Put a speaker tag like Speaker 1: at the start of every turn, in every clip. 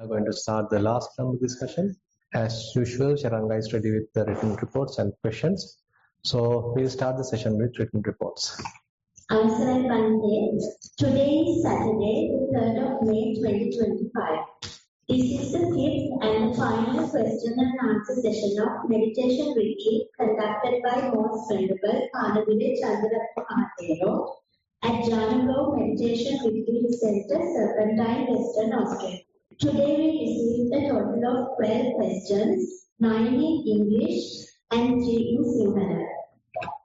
Speaker 1: are going to start the last round of discussion. As usual, Sharanga is ready with the written reports and questions. So we'll start the session with written reports.
Speaker 2: Answer Bande. Today is Saturday, the 3rd of May 2025. This is the fifth and the final question and answer session of meditation retreat conducted by Most Venerable Panadure Chandaratana Thero at Jhana Meditation Retreat Center, Serpentine, Western Australia. Today we received a total of 12 questions, 9 in English and 3 in Sinhala.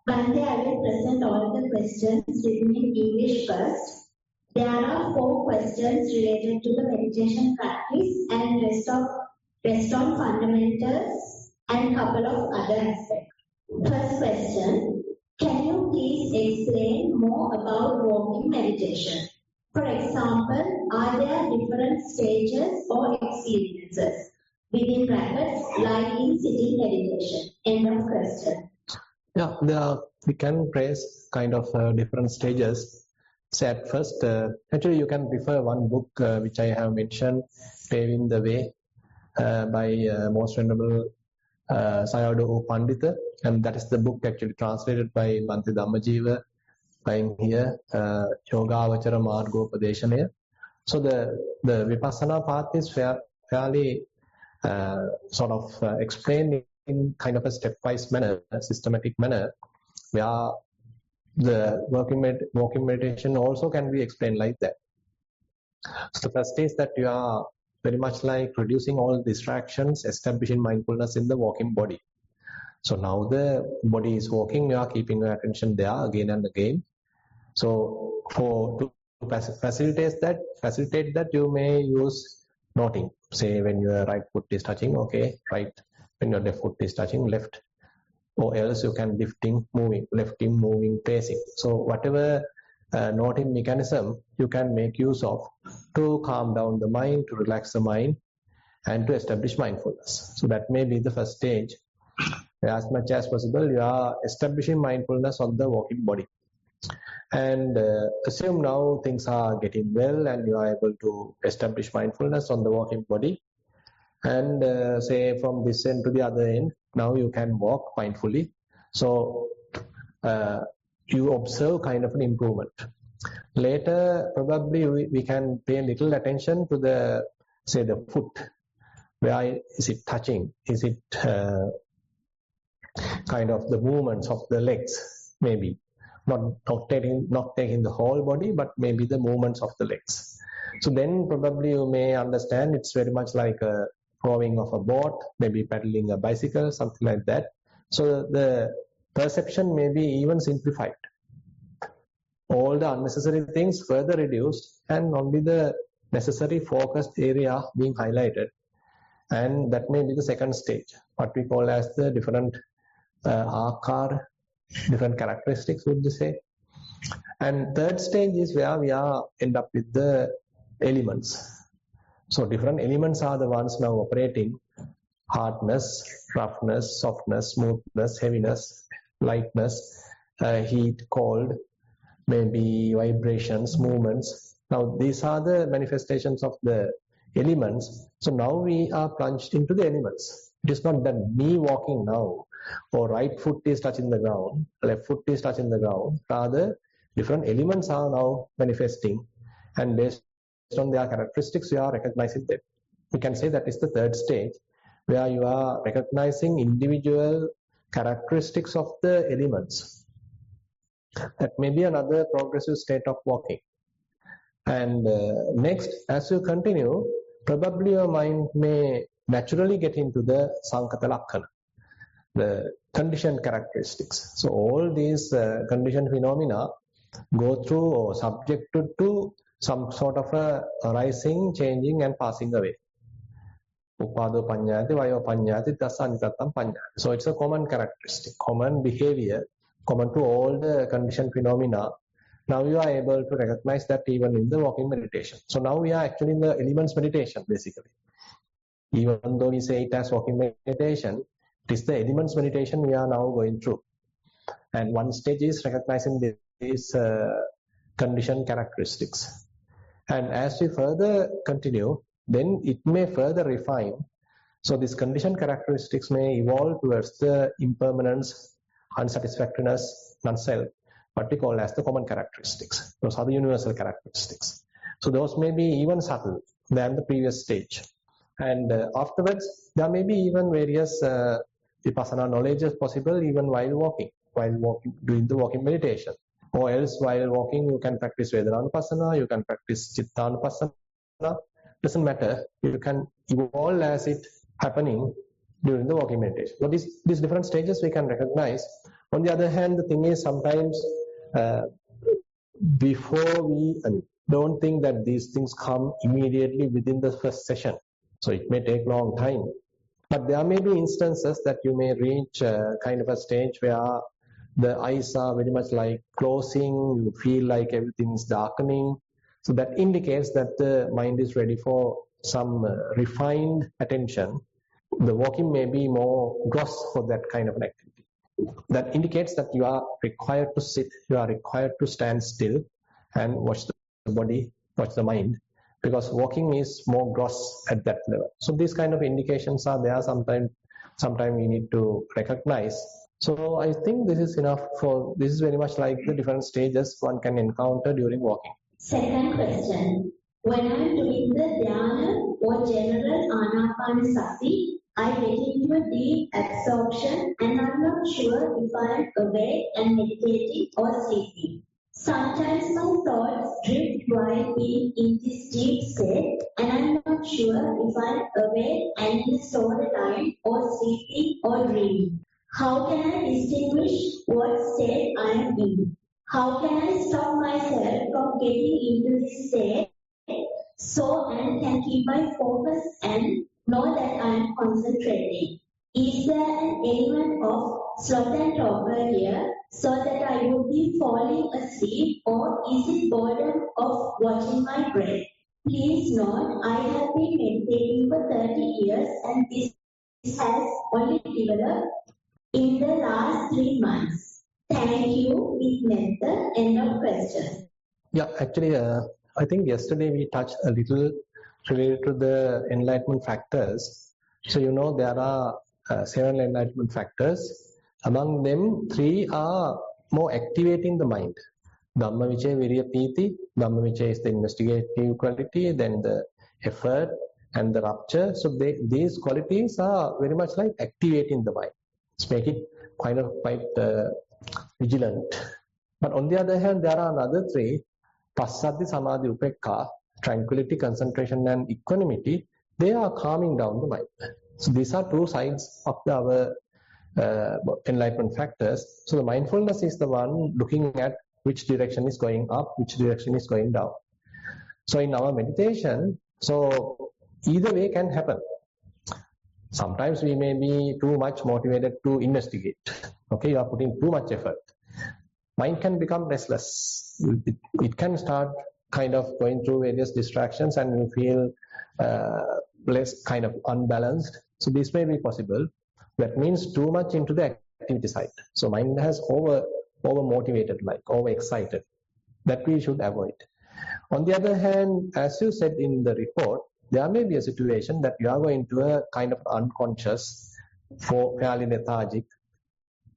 Speaker 2: Bande, I will present all the questions written in English first. There are 4 questions related to the meditation practice and rest on fundamentals and couple of other aspects. First question, can you please explain more about walking meditation? For example, are there different stages or experiences within brackets like in sitting meditation? End of question.
Speaker 1: Yeah, we can trace kind of different stages. So at first, actually you can refer one book which I have mentioned, Paving the Way by Most Venerable Sayadaw Pandita, and that is the book actually translated by Bhante Dhammajiva, lying here, Yogavachara Margopadeshanaya. So the Vipassana path is fairly sort of explained in kind of a stepwise manner, a systematic manner, where the walking meditation also can be explained like that. So the first is that you are very much like reducing all distractions, establishing mindfulness in the walking body. So now the body is walking, you are keeping your attention there again and again. So to facilitate that you may use noting. Say when your right foot is touching, okay, right. When your left foot is touching, left. Or else you can lifting, moving, pacing. So whatever noting mechanism you can make use of to calm down the mind, to relax the mind, and to establish mindfulness. So that may be the first stage. As much as possible, you are establishing mindfulness on the walking body. And assume now things are getting well and you are able to establish mindfulness on the walking body. And say from this end to the other end, now you can walk mindfully. So you observe kind of an improvement. Later, probably we can pay little attention to the foot. Where is it touching? Is it kind of the movements of the legs? Maybe not taking the whole body, but maybe the movements of the legs. So then probably you may understand it's very much like a rowing of a boat, maybe paddling a bicycle, something like that. So the perception may be even simplified. All the unnecessary things further reduced and only the necessary focused area being highlighted. And that may be the second stage, what we call as the different akar, different characteristics, would you say. And third stage is where we end up with the elements. So different elements are the ones now operating: hardness, roughness, softness, smoothness, heaviness, lightness, heat, cold, maybe vibrations, movements. Now these are the manifestations of the elements. So now we are plunged into the elements. It is not that me walking now, or right foot is touching the ground, left foot is touching the ground. Rather, different elements are now manifesting, and based on their characteristics, you are recognizing them. We can say that is the third stage, where you are recognizing individual characteristics of the elements. That may be another progressive state of walking. And next, as you continue, probably your mind may naturally get into the Sankata Lakkana, the conditioned characteristics. So all these conditioned phenomena go through or subjected to some sort of a arising, changing and passing away. Upado panyati, vayo panyati, tasanitattam panyati. So it's a common characteristic, common behavior, common to all the conditioned phenomena. Now you are able to recognize that even in the walking meditation. So now we are actually in the elements meditation, basically. Even though we say it as walking meditation, it is the elements meditation we are now going through. And one stage is recognizing these conditioned characteristics. And as we further continue, then it may further refine. So these conditioned characteristics may evolve towards the impermanence, unsatisfactoriness, non-self, what we call as the common characteristics. Those are the universal characteristics. So those may be even subtle than the previous stage. And afterwards, there may be even various vipassana knowledges possible even while walking, doing the walking meditation. Or else while walking, you can practice Vedananupassana, you can practice Chittanupassana. Doesn't matter. You can evolve as it happening during the walking meditation. So these different stages we can recognize. On the other hand, the thing is sometimes before we don't think that these things come immediately within the first session. So it may take long time. But there may be instances that you may reach kind of a stage where the eyes are very much like closing, you feel like everything is darkening. So that indicates that the mind is ready for some refined attention. The walking may be more gross for that kind of an activity. That indicates that you are required to sit, you are required to stand still and watch the body, watch the mind, because walking is more gross at that level. So these kind of indications are there. Sometimes we need to recognize. So I think this is enough this is very much like the different stages one can encounter during walking.
Speaker 2: Second question. When I'm doing the Jhana or general Anapanasati, I get into a deep absorption and I'm not sure if I'm awake and meditating or sleeping. Sometimes my thoughts drift while being in this deep state and I'm not sure if I'm awake and in a storyline or sleeping or dreaming. How can I distinguish what state I am in? How can I stop myself from getting into this state so and can keep my focus and know that I am concentrating? Is there an element of sloth and torpor here so that I would be falling asleep, or is it boredom of watching my breath? Please note, I have been meditating for 30 years and this has only developed in the last 3 months. Thank you, with method. End of question.
Speaker 1: Yeah, actually, I think yesterday we touched a little related to the enlightenment factors. So there are 7 enlightenment factors. Among them, 3 are more activating the mind. Dhamma Vicaya Virya Piti. Dhamma Vicaya is the investigative quality, then the effort and the rapture. So these qualities are very much like activating the mind. It's make it quite vigilant. But on the other hand, there are another 3, Passati, Samadhi, Upekka, tranquility, concentration and equanimity. They are calming down the mind. So these are 2 sides of our enlightenment factors. So the mindfulness is the one looking at which direction is going up, which direction is going down. So in our meditation, so either way can happen. Sometimes we may be too much motivated to investigate. Okay, you are putting too much effort. Mind can become restless. It can start kind of going through various distractions and you feel less kind of unbalanced. So this may be possible. That means too much into the activity side. So mind has over motivated, like over excited. That we should avoid. On the other hand, as you said in the report, there may be a situation that you are going to a kind of unconscious, fairly lethargic,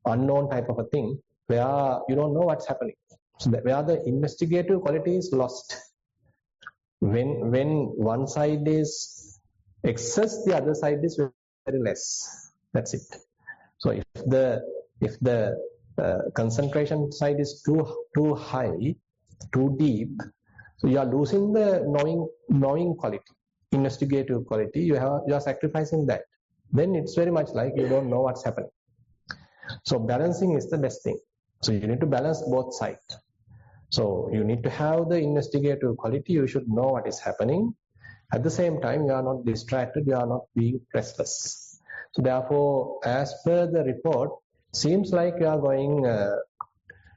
Speaker 1: unknown type of a thing where you don't know what's happening. So where the investigative quality is lost. When one side is excess, the other side is very less. That's it. So if the concentration side is too high, too deep, so you are losing the knowing quality, investigative quality. You are sacrificing that. Then it's very much like you don't know what's happening. So balancing is the best thing. So you need to balance both sides. So you need to have the investigative quality. You should know what is happening. At the same time, you are not distracted. You are not being restless. So therefore, as per the report, seems like you are going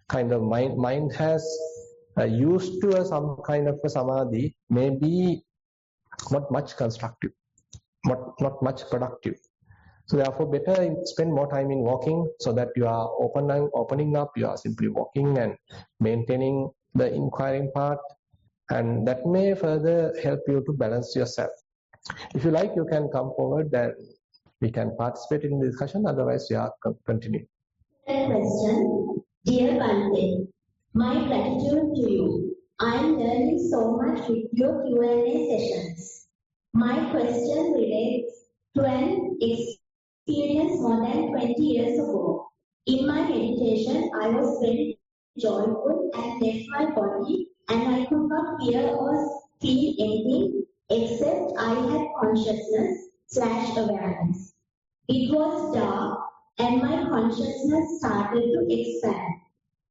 Speaker 1: kind of mind has used to some kind of a samadhi, maybe not much constructive, not much productive. So therefore, better spend more time in walking so that you are opening up, you are simply walking and maintaining the inquiring part, and that may further help you to balance yourself. If you like, you can come forward and we can participate in the discussion. Otherwise, continue.
Speaker 2: Question. Dear Bante, my gratitude to you. I am learning so much with your Q&A sessions. My question relates to an experience more than 20 years ago. In my meditation, I was very joyful and left my body, and I could not hear or feel anything except I had consciousness/awareness. It was dark and my consciousness started to expand.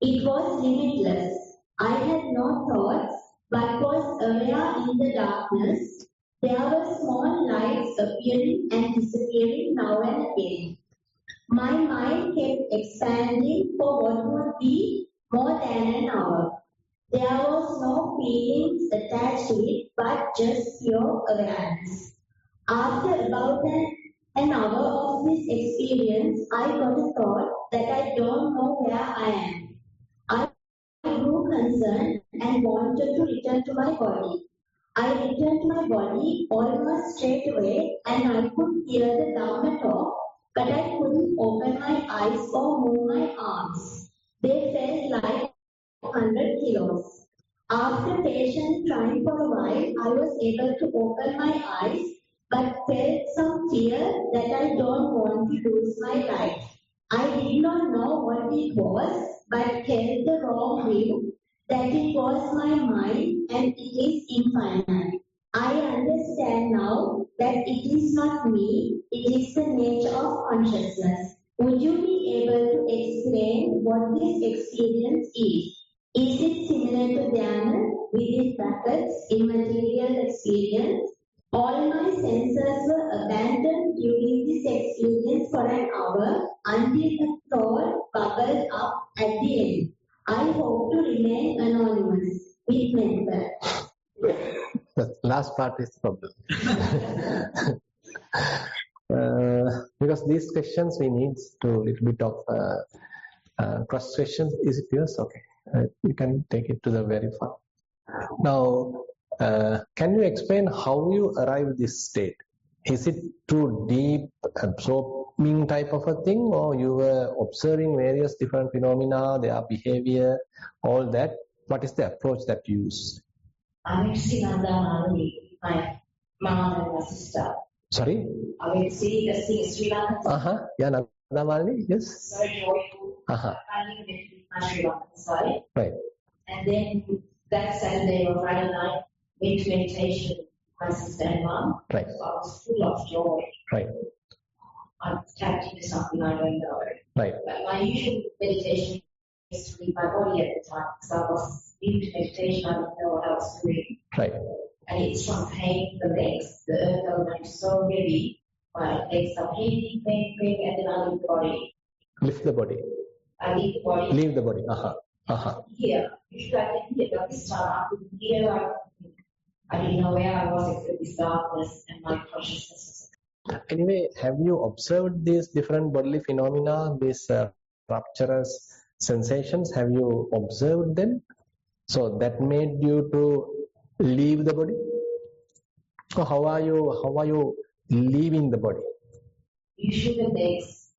Speaker 2: It was limitless. I had no thoughts but was aware in the darkness. There were small lights appearing and disappearing now and again. My mind kept expanding for what would be more than an hour. There was no feelings attached to it but just pure awareness. After about an hour of this experience, I got a thought that I don't know where I am. I grew concerned and wanted to return to my body. I returned to my body almost straight away and I could hear the Dhamma talk, but I couldn't open my eyes or move my arms. They felt like 100 kilos. After patiently trying for a while, I was able to open my eyes but felt some fear that I don't want to lose my life. I did not know what it was, but held the wrong view that it was my mind and it is infinite. I understand now that it is not me, it is the nature of consciousness. Would you be able to explain what this experience is? Is it similar to Jhana, within brackets, immaterial experience? All my senses were abandoned during this experience for an hour until the thought bubbled up at the end. I hope to remain anonymous with method.
Speaker 1: The last part is the problem. Because these questions we need to little bit of cross questions. Is it yours? Okay. You can take it to the very far. Now, can you explain how you arrive this state? Is it too deep, absorbing type of a thing, or you were observing various different phenomena, their behavior, all that? What is the approach that you use?
Speaker 3: I went to see Nanda my mom and my sister.
Speaker 1: Sorry?
Speaker 3: I went to see the Sri Lankan.
Speaker 1: Yeah, Nanda Malini, yes.
Speaker 3: So joyful. I lived in my Sri Lankan side.
Speaker 1: Right.
Speaker 3: And then that Saturday or Friday night, went to meditation with my sister and mom.
Speaker 1: Right.
Speaker 3: So I was full of joy.
Speaker 1: Right.
Speaker 3: I tapped into something I don't know.
Speaker 1: Right.
Speaker 3: But my usual meditation is to leave my body at the time because I was into meditation, I didn't know what I was doing.
Speaker 1: Right.
Speaker 3: And it's from pain in the legs, the earth element is so heavy, my legs are pain, and then I leave the body.
Speaker 1: Lift the body.
Speaker 3: I leave the body.
Speaker 1: Leave the body.
Speaker 3: Here, usually I can hear, but this time I couldn't hear. I didn't know where I was except this darkness and my consciousness.
Speaker 1: Anyway, have you observed these different bodily phenomena, these rapturous sensations? Have you observed them? So that made you to leave the body? So how are you leaving the body?
Speaker 3: Usually the legs,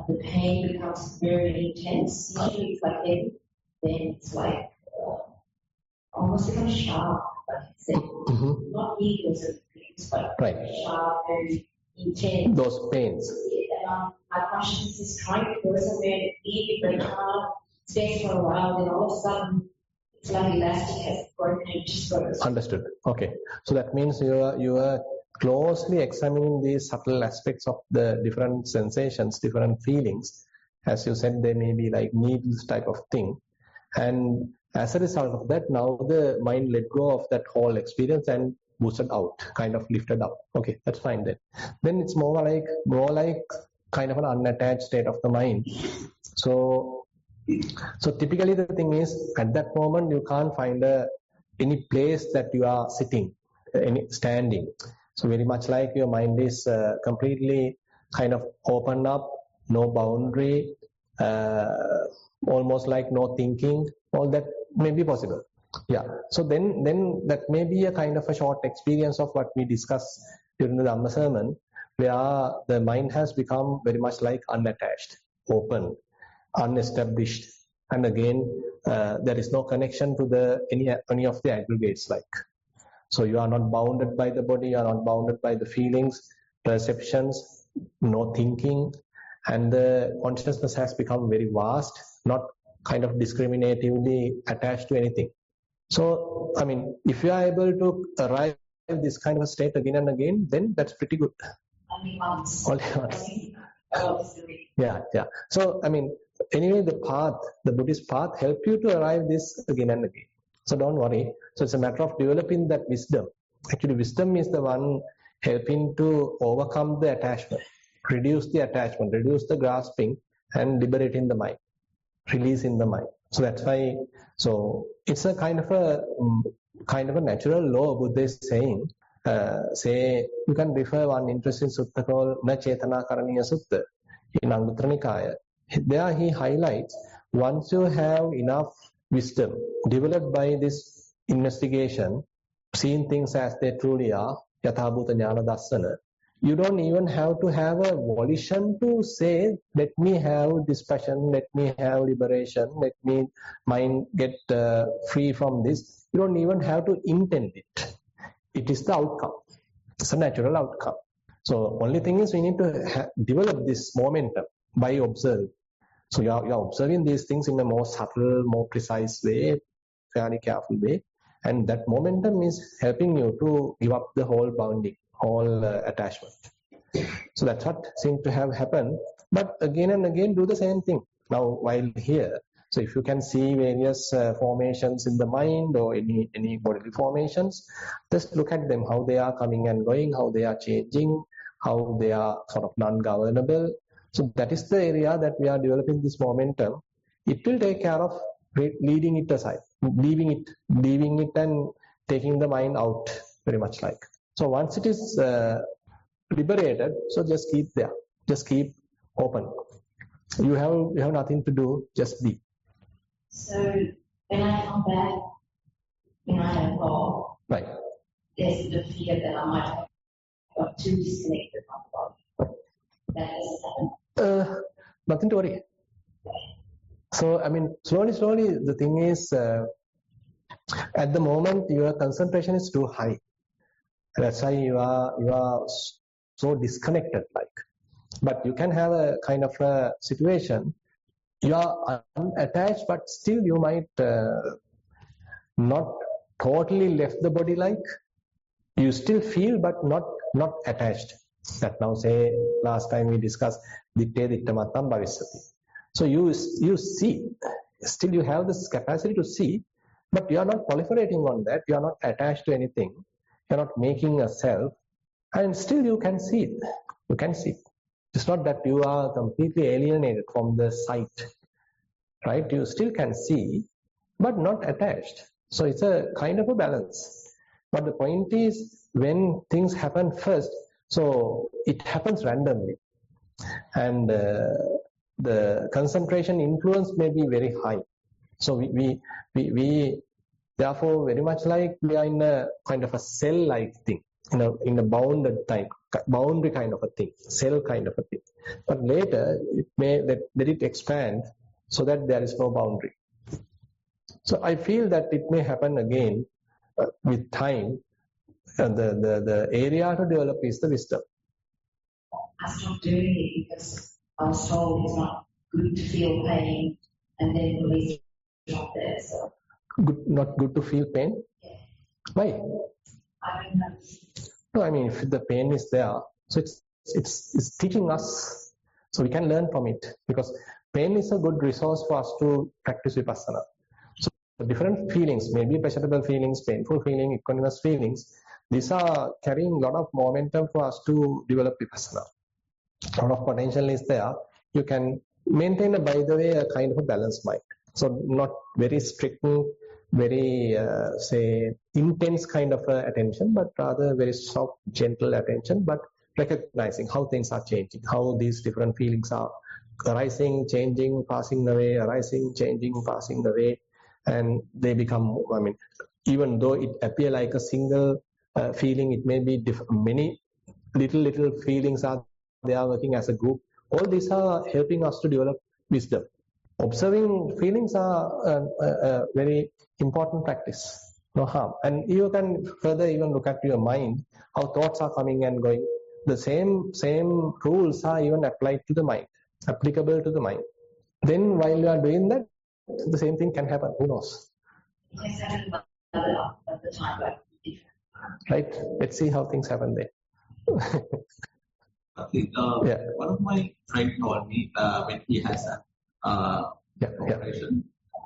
Speaker 3: the pain becomes very intense. Usually it's like heavy. Then it's like almost becomes sharp, like not needles and things, but sharp, very intense.
Speaker 1: Those pains.
Speaker 3: And my consciousness is trying to go somewhere deep, but it can't stay for a while. Then all of a sudden, it's like elastic has broken and it just goes.
Speaker 1: Understood. Okay. So that means you are closely examining these subtle aspects of the different sensations, different feelings. As you said, they may be like needles type of thing. And as a result of that, now the mind let go of that whole experience and boosted out, kind of lifted up. Okay, that's fine then. Then it's more like kind of an unattached state of the mind. So typically the thing is, at that moment you can't find any place that you are sitting, standing. So very much like your mind is completely kind of open up, no boundary, almost like no thinking. All that may be possible. Yeah. So then that may be a kind of a short experience of what we discussed during the Dhamma sermon, where the mind has become very much like unattached, open, unestablished, and again there is no connection to any of the aggregates like. So you are not bounded by the body, you are not bounded by the feelings, perceptions, no thinking, and the consciousness has become very vast, not kind of discriminatively attached to anything. So, I mean, if you are able to arrive at this kind of a state again and again, then that's pretty good.
Speaker 3: Only once.
Speaker 1: Only once. Yeah. So, I mean, anyway, the Buddhist path help you to arrive this again and again. So don't worry. So it's a matter of developing that wisdom. Actually, wisdom is the one helping to overcome the attachment, reduce the grasping, and liberating the mind, releasing the mind. So that's why. So it's a kind of a natural law. Buddha is saying. Say you can refer one interesting sutta called Na Chetana Karaniya Sutta in Anguttara Nikaya. There he highlights, once you have enough wisdom developed by this investigation, seeing things as they truly are, Yathabhuta Jnana Dassana, you don't even have to have a volition to say, let me have dispassion, let me have liberation, let me mind get free from this. You don't even have to intend it. It is the outcome. It's a natural outcome. So only thing is we need to develop this momentum by observing. So you are observing these things in a more subtle, more precise way, fairly careful way, and that momentum is helping you to give up the whole bounding, whole attachment. So that's what seems to have happened. But again and again do the same thing. Now while here, so if you can see various formations in the mind or any bodily formations, just look at them, how they are coming and going, how they are changing, how they are sort of non-governable. So that is the area that we are developing this momentum. It will take care of leading it aside, leaving it and taking the mind out, very much like. So once it is liberated, so just keep there, just keep open. You have nothing to do, just be.
Speaker 3: So when I come back, when I have thought,
Speaker 1: Right.
Speaker 3: there's the fear that I might have got too disconnected from the body. That doesn't happen.
Speaker 1: Nothing to worry. So I mean, slowly, the thing is, at the moment your concentration is too high. That's why you are so disconnected, like. But you can have a kind of a situation. You are unattached, but still you might not totally left the body, like. You still feel, but not attached. That now, say, last time we discussed ditte dittamattam bhavissati. So you see, still you have this capacity to see, but you are not proliferating on that. You are not attached to anything. You are not making a self, and still you can see it. You can see it. It's not that you are completely alienated from the sight, right? You still can see, but not attached. So it's a kind of a balance. But the point is, when things happen first, so it happens randomly, and the concentration influence may be very high. So we therefore very much like we are in a kind of a cell-like thing, in a boundary kind of a thing, cell kind of a thing. But later it may let it expand so that there is no boundary. So I feel that it may happen again with time. And the area to develop is the wisdom.
Speaker 3: I stopped doing it because I was told it's not good to feel pain and then release it not there. So
Speaker 1: Not good to feel pain?
Speaker 3: yeah.
Speaker 1: Why?
Speaker 3: I don't know.
Speaker 1: No, I mean, if the pain is there, so it's teaching us, so we can learn from it, because pain is a good resource for us to practice vipassana. So different feelings, maybe pleasurable feelings, painful feelings, equanimous feelings, these are carrying a lot of momentum for us to develop vipassana. A lot of potential is there. You can maintain, by the way, a kind of a balanced mind. So not very strict, very say intense kind of attention, but rather very soft, gentle attention, but recognizing how things are changing, how these different feelings are arising, changing, passing away, arising, changing, passing away, and they become, I mean, even though it appear like a single feeling, it may be many little feelings they are working as a group. All these are helping us to develop wisdom. Observing feelings are a very important practice, no harm. And you can further even look at your mind, how thoughts are coming and going. The same rules are even applied to the mind, applicable to the mind. Then while you are doing that, the same thing can happen. Who knows? Right? Let's see how things happen there.
Speaker 4: One of my friends told me when he has a operation.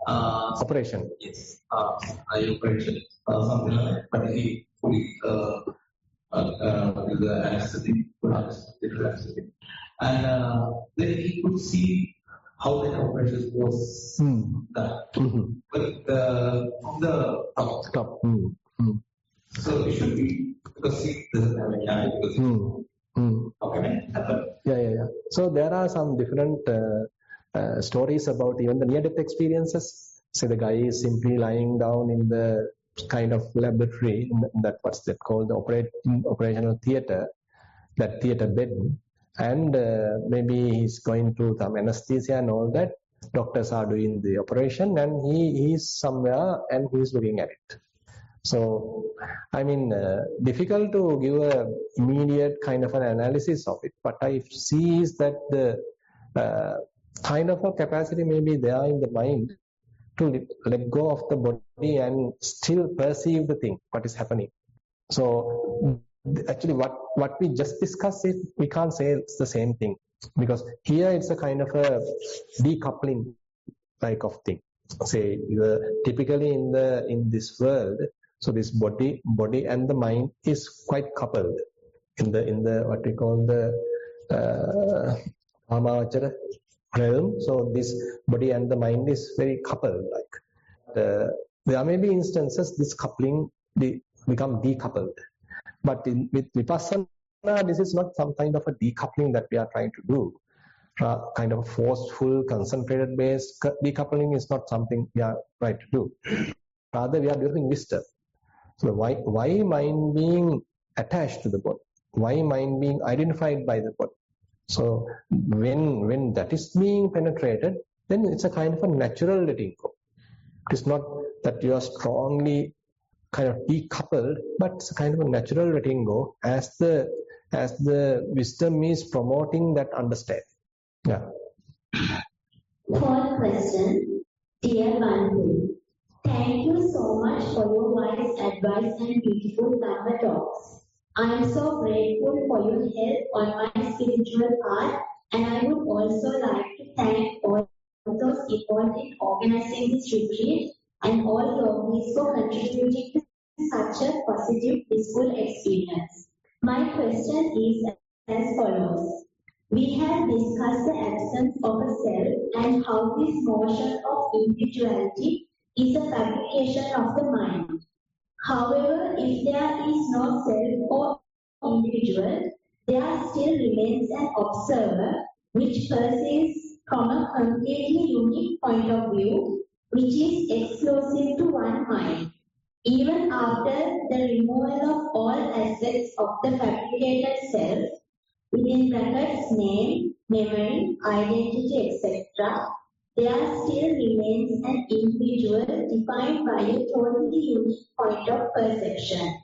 Speaker 1: Operation.
Speaker 4: Yes, eye operation, something like that. But he fully with the anesthetic, and then he could see how the operation was done. But from the top. So it should be, because he doesn't have any eye, because how can it happen?
Speaker 1: Yeah. So there are some different stories about even the near-death experiences. So the guy is simply lying down in the kind of laboratory, in that what's that called, the operational theater, that theater bed, and maybe he's going through some anesthesia and all that. Doctors are doing the operation, and he's somewhere and he's looking at it. So, I mean, difficult to give a immediate kind of an analysis of it, but I see is that the kind of a capacity may be there in the mind to let go of the body and still perceive the thing, what is happening. So, actually, what we just discussed, we can't say it's the same thing, because here it's a kind of a decoupling type of thing. Say, typically in this world, so this body and the mind is quite coupled in the what we call the Amavachara realm. So this body and the mind is very coupled. There may be instances this coupling become decoupled, but with Vipassana, this is not some kind of a decoupling that we are trying to do. Kind of a forceful, concentrated based decoupling is not something we are trying to do. Rather, we are developing wisdom. So why mind being attached to the body? Why mind being identified by the body? So when that is being penetrated, then it's a kind of a natural letting go. It's not that you are strongly kind of decoupled, but it's a kind of a natural letting go as the wisdom is promoting that understanding. Yeah.
Speaker 2: Fourth question, dear Bandu, thank you so much for your wise advice and beautiful Dhamma talks. I am so grateful for your help on my spiritual path, and I would also like to thank all those involved in organizing this retreat and all yogis for contributing to such a positive, peaceful experience. My question is as follows. We have discussed the absence of a self and how this notion of individuality is a fabrication of the mind. However, if there is no self or individual, there still remains an observer which perceives from a completely unique point of view, which is exclusive to one mind. Even after the removal of all aspects of the fabricated self, within brackets name, memory, identity, etc., there still remains an individual defined by a totally unique point of perception.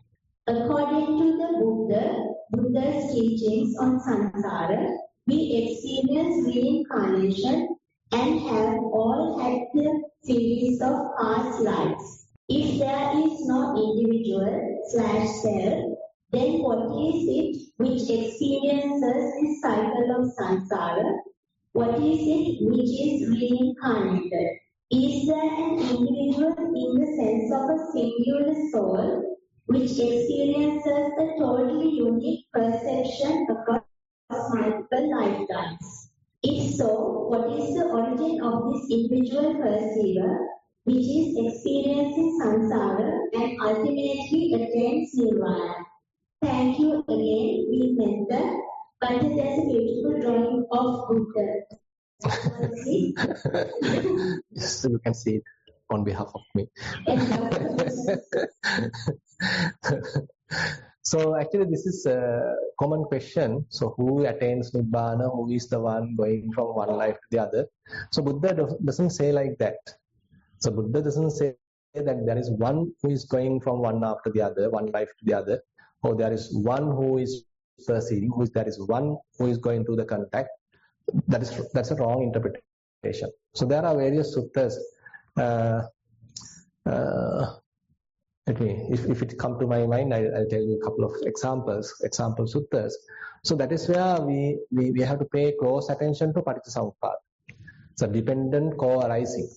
Speaker 2: According to the Buddha's teachings on samsara, we experience reincarnation and have all had the series of past lives. If there is no individual/self, then what is it which experiences this cycle of samsara? What is it which is reincarnated? Is there an individual in the sense of a singular soul which experiences a totally unique perception across multiple lifetimes? If so, what is the origin of this individual perceiver which is experiencing samsara and ultimately attains nirvana? Thank you again, we mentor. But there's a beautiful drawing of Buddha.
Speaker 1: Yes, you can see it on behalf of me. So actually this is a common question. So who attains Nibbana? Who is the one going from one life to the other? So Buddha doesn't say like that. So Buddha doesn't say that there is one who is going from one after the other, one life to the other, or there is one who is perceiving, there is one who is going through the contact. That's a wrong interpretation. So there are various suttas. If it come to my mind, I'll tell you a couple of example suttas. So that is where we have to pay close attention to Paticcasamuppada. So dependent co-arising.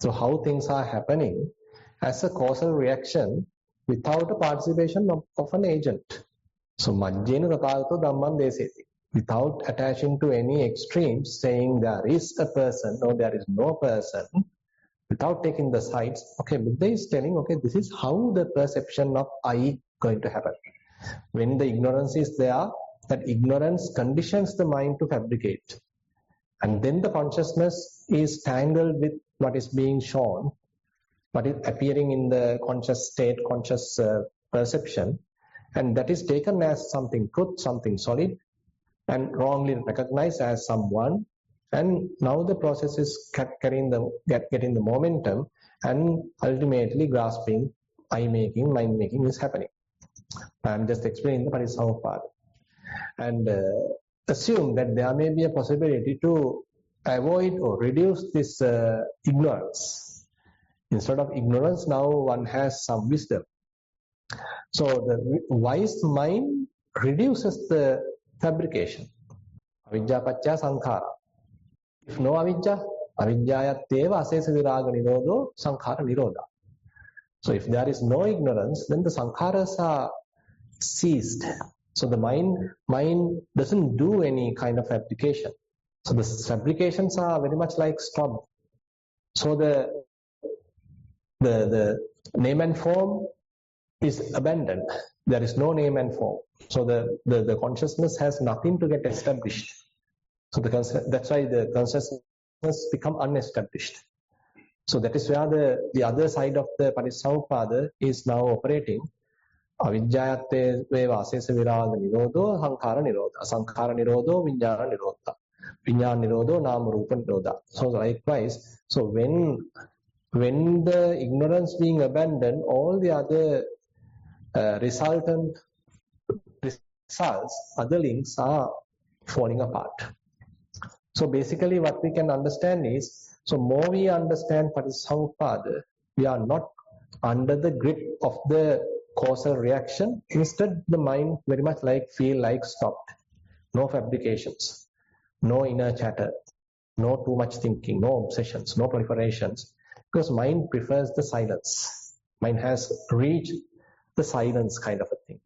Speaker 1: So how things are happening as a causal reaction without the participation of an agent. So majjena tatagato dhammam deseti. Without attaching to any extremes, saying there is a person or there is no person, without taking the sides, okay, Buddha is telling, okay, this is how the perception of I going to happen. When the ignorance is there, that ignorance conditions the mind to fabricate. And then the consciousness is tangled with what is being shown, what is appearing in the conscious state, conscious perception, and that is taken as something truth, something solid, and wrongly recognized as someone. And now the process is getting the momentum, and ultimately grasping, I-making, mind-making is happening. I'm just explaining the Paticcasamuppada. And assume that there may be a possibility to avoid or reduce this ignorance. Instead of ignorance, now one has some wisdom. So the wise mind reduces the fabrication. Avidya paccaya sankhara. If no avidya, avidyayateva asesa viraga nirodho sankhara nirodha. So if there is no ignorance, then the sankharas are ceased. So the mind doesn't do any kind of fabrication. So the fabrications are very much like stopped. So the name and form is abandoned. There is no name and form. So the consciousness has nothing to get established. So that's why the consciousness become unestablished. So that is where the other side of the Paticcasamuppada is now operating. Avidyayatte veva asesa viraga nirodho sankhara nirodha. Sankhara nirodho vijnana nirodha. Vijnana nirodho nama rupa nirodha. So likewise, so when the ignorance being abandoned, all the other resultant results, other links are falling apart. So basically what we can understand is, so more we understand Paticcasamuppada, we are not under the grip of the causal reaction. Instead, the mind very much feel like stopped. No fabrications, no inner chatter, no too much thinking, no obsessions, no proliferations. Because mind prefers the silence. Mind has reached the silence kind of a thing.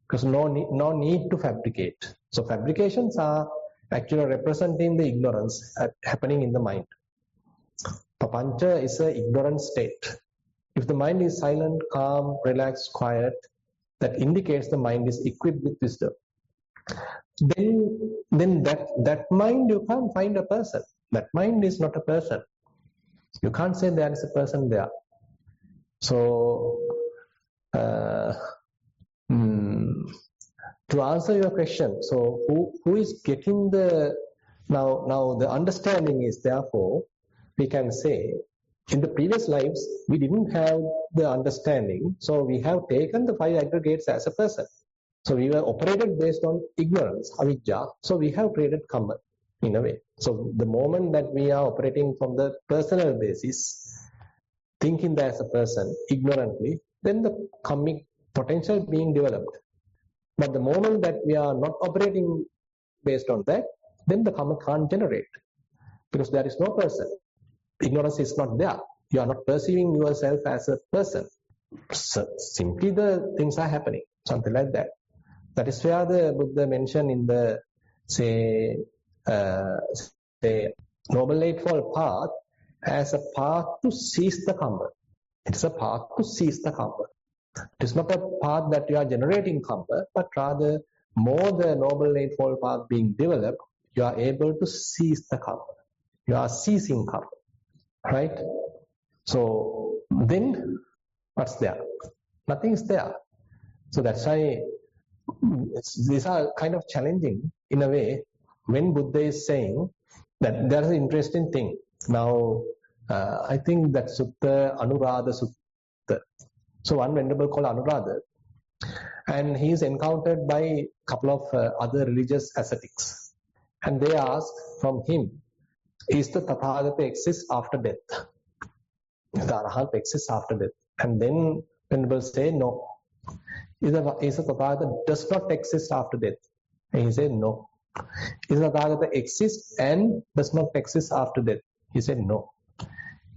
Speaker 1: Because no need to fabricate. So fabrications are actually representing the ignorance happening in the mind. Papancha is an ignorant state. If the mind is silent, calm, relaxed, quiet, that indicates the mind is equipped with wisdom. Then that mind, you can't find a person. That mind is not a person. You can't say there is a person there. So to answer your question, so who is getting now the understanding is, therefore we can say, in the previous lives we didn't have the understanding, so we have taken the 5 aggregates as a person. So we were operated based on ignorance, avidya, so we have created karma in a way. So the moment that we are operating from the personal basis, thinking that as a person ignorantly, then the karmic potential being developed. But the moment that we are not operating based on that, then the karma can't generate, because there is no person. Ignorance is not there. You are not perceiving yourself as a person. So simply the things are happening, something like that. That is where the Buddha mentioned in the say Noble Eightfold Path as a path to cease the karma. It is a path to cease the karma. It is not a path that you are generating karma, but rather more the Noble Eightfold Path being developed, you are able to cease the karma. You are ceasing karma. Right? So then what's there? Nothing is there. So that's why these are kind of challenging in a way when Buddha is saying that there's an interesting thing. Now, I think that Sutta, Anuradha Sutta. So one venerable called Anuradha, and he is encountered by a couple of other religious ascetics. And they ask from him, is the Tathagata exist after death? Is the Arahant exists after death? And then venerable say, no. Is the Tathagata does not exist after death? And he said, no. Is the Tathagata exist and does not exist after death? He said, no.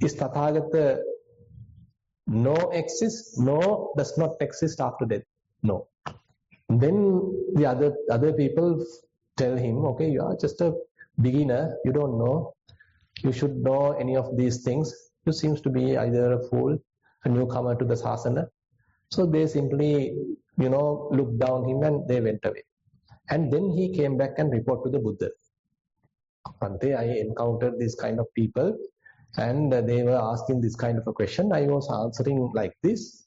Speaker 1: Is Tathagata no exist? No, does not exist after death? No. Then the other people tell him, okay, you are just a beginner, you don't know, you should know any of these things. You seems to be either a fool, a newcomer to the sasana. So they simply, looked down him and they went away. And then he came back and reported to the Buddha. One day I encountered these kind of people and they were asking this kind of a question. I was answering like this,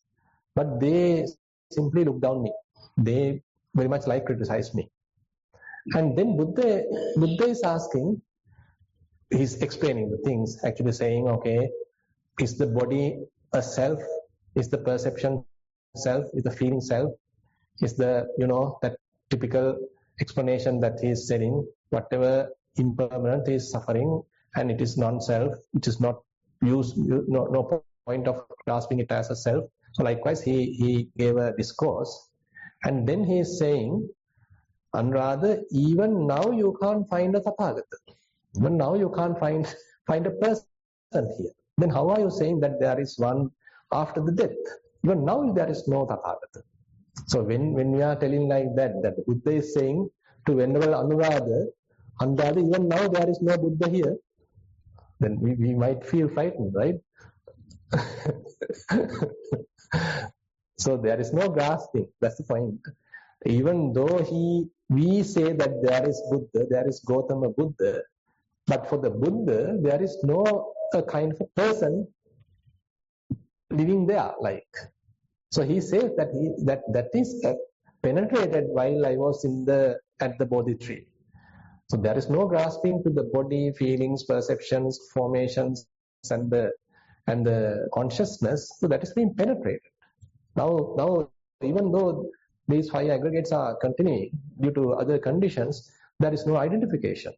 Speaker 1: but they simply looked down me. They very much criticized me. And then Buddha is asking, he's explaining the things, actually saying, okay, is the body a self? Is the perception self? Is the feeling self? Is the, that typical explanation that he is saying, whatever impermanent is suffering and it is non-self, which is not used, no point of grasping it as a self. So likewise, he gave a discourse. And then he is saying, and rather, even now you can't find a Tathagata. Even now you can't find a person here. Then how are you saying that there is one after the death? Even now there is no Tathagata. So when we are telling like that the Buddha is saying to Venerable Anuradha, even now there is no Buddha here, then we might feel frightened, right? So there is no grasping. That's the point. Even though we say that there is Buddha, there is Gautama Buddha, but for the Buddha, there is no kind of a person living there. So he says that is penetrated while I was at the Bodhi tree. So there is no grasping to the body, feelings, perceptions, formations, and the consciousness. So that is being penetrated. Now, even though these 5 aggregates are continuing due to other conditions, there is no identification.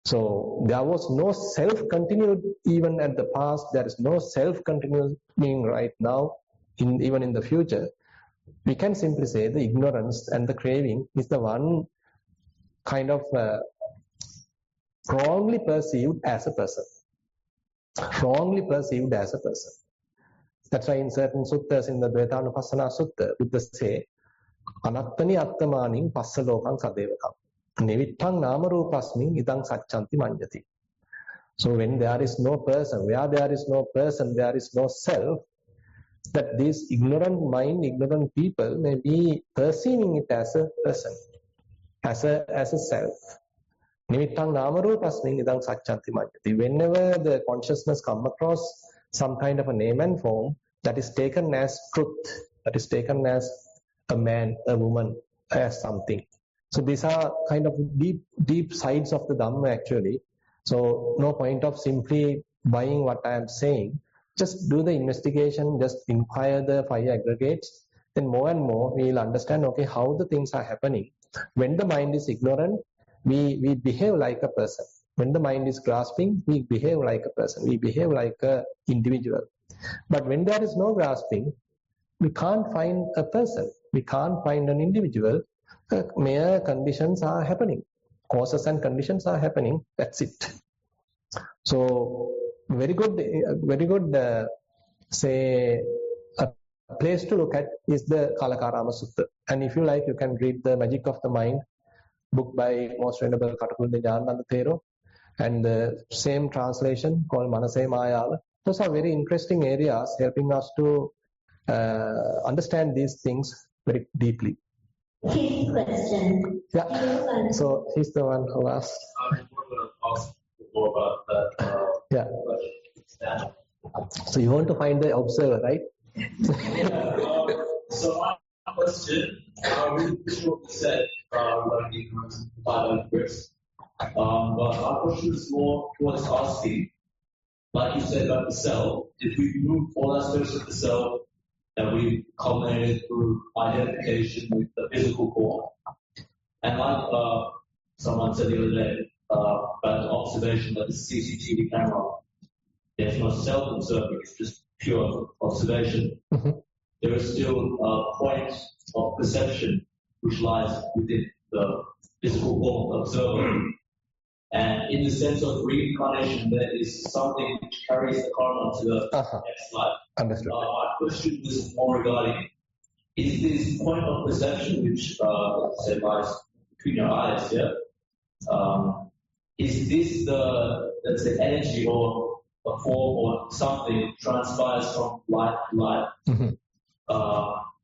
Speaker 1: So there was no self continued even at the past. There is no self continuing right now, even in the future. We can simply say the ignorance and the craving is the one kind of wrongly perceived as a person. Wrongly perceived as a person. That's why in certain suttas, in the Dvaitanupassana Sutta, Buddha say, Anattani attamaning passalokang sadevakam. Nivittang namarupasmin idang satchanti manjati. So when there is no person, where there is no person, there is no self, that this ignorant mind, ignorant people may be perceiving it as a person, as a self. Nivittang namarupasmin idang satchanti manjati. Whenever the consciousness comes across some kind of a name and form, that is taken as truth, that is taken as a man, a woman, as something. So these are kind of deep sides of the Dhamma actually. So no point of simply buying what I am saying. Just do the investigation, just inquire the 5 aggregates. Then more and more we will understand, okay, how the things are happening. When the mind is ignorant, we behave like a person. When the mind is grasping, we behave like a person. We behave like an individual. But when there is no grasping, we can't find a person. We can't find an individual. Mere conditions are happening. Causes and conditions are happening. That's it. So very good, say, a place to look at is the Kalakarama Sutta. And if you like, you can read The Magic of the Mind, book by Most Venerable Katakulde Jnana Thero, and the same translation called Manase Mayala. Those are very interesting areas helping us to understand these things very deeply.
Speaker 2: His question.
Speaker 1: Yeah. So he's the one who asked.
Speaker 4: I was going to ask before about that.
Speaker 1: Yeah. So you want to find the observer, right?
Speaker 4: So
Speaker 5: question. Really appreciate what you said regarding ignorance and biologics. But our question is more towards asking, like you said about the cell, if we remove all aspects of the cell that we culminated through identification with the physical form, and like someone said the other day about the observation that the CCTV camera, there's no self-observing, it's just pure observation. There is still a point of perception which lies within the physical form of the observer. And in the sense of reincarnation, there is something which carries the karma to the next life.
Speaker 1: Understood.
Speaker 5: My question was more regarding, is this point of perception which say lies between your eyes, is this the, let's say, energy or a form or something transpires from life to life,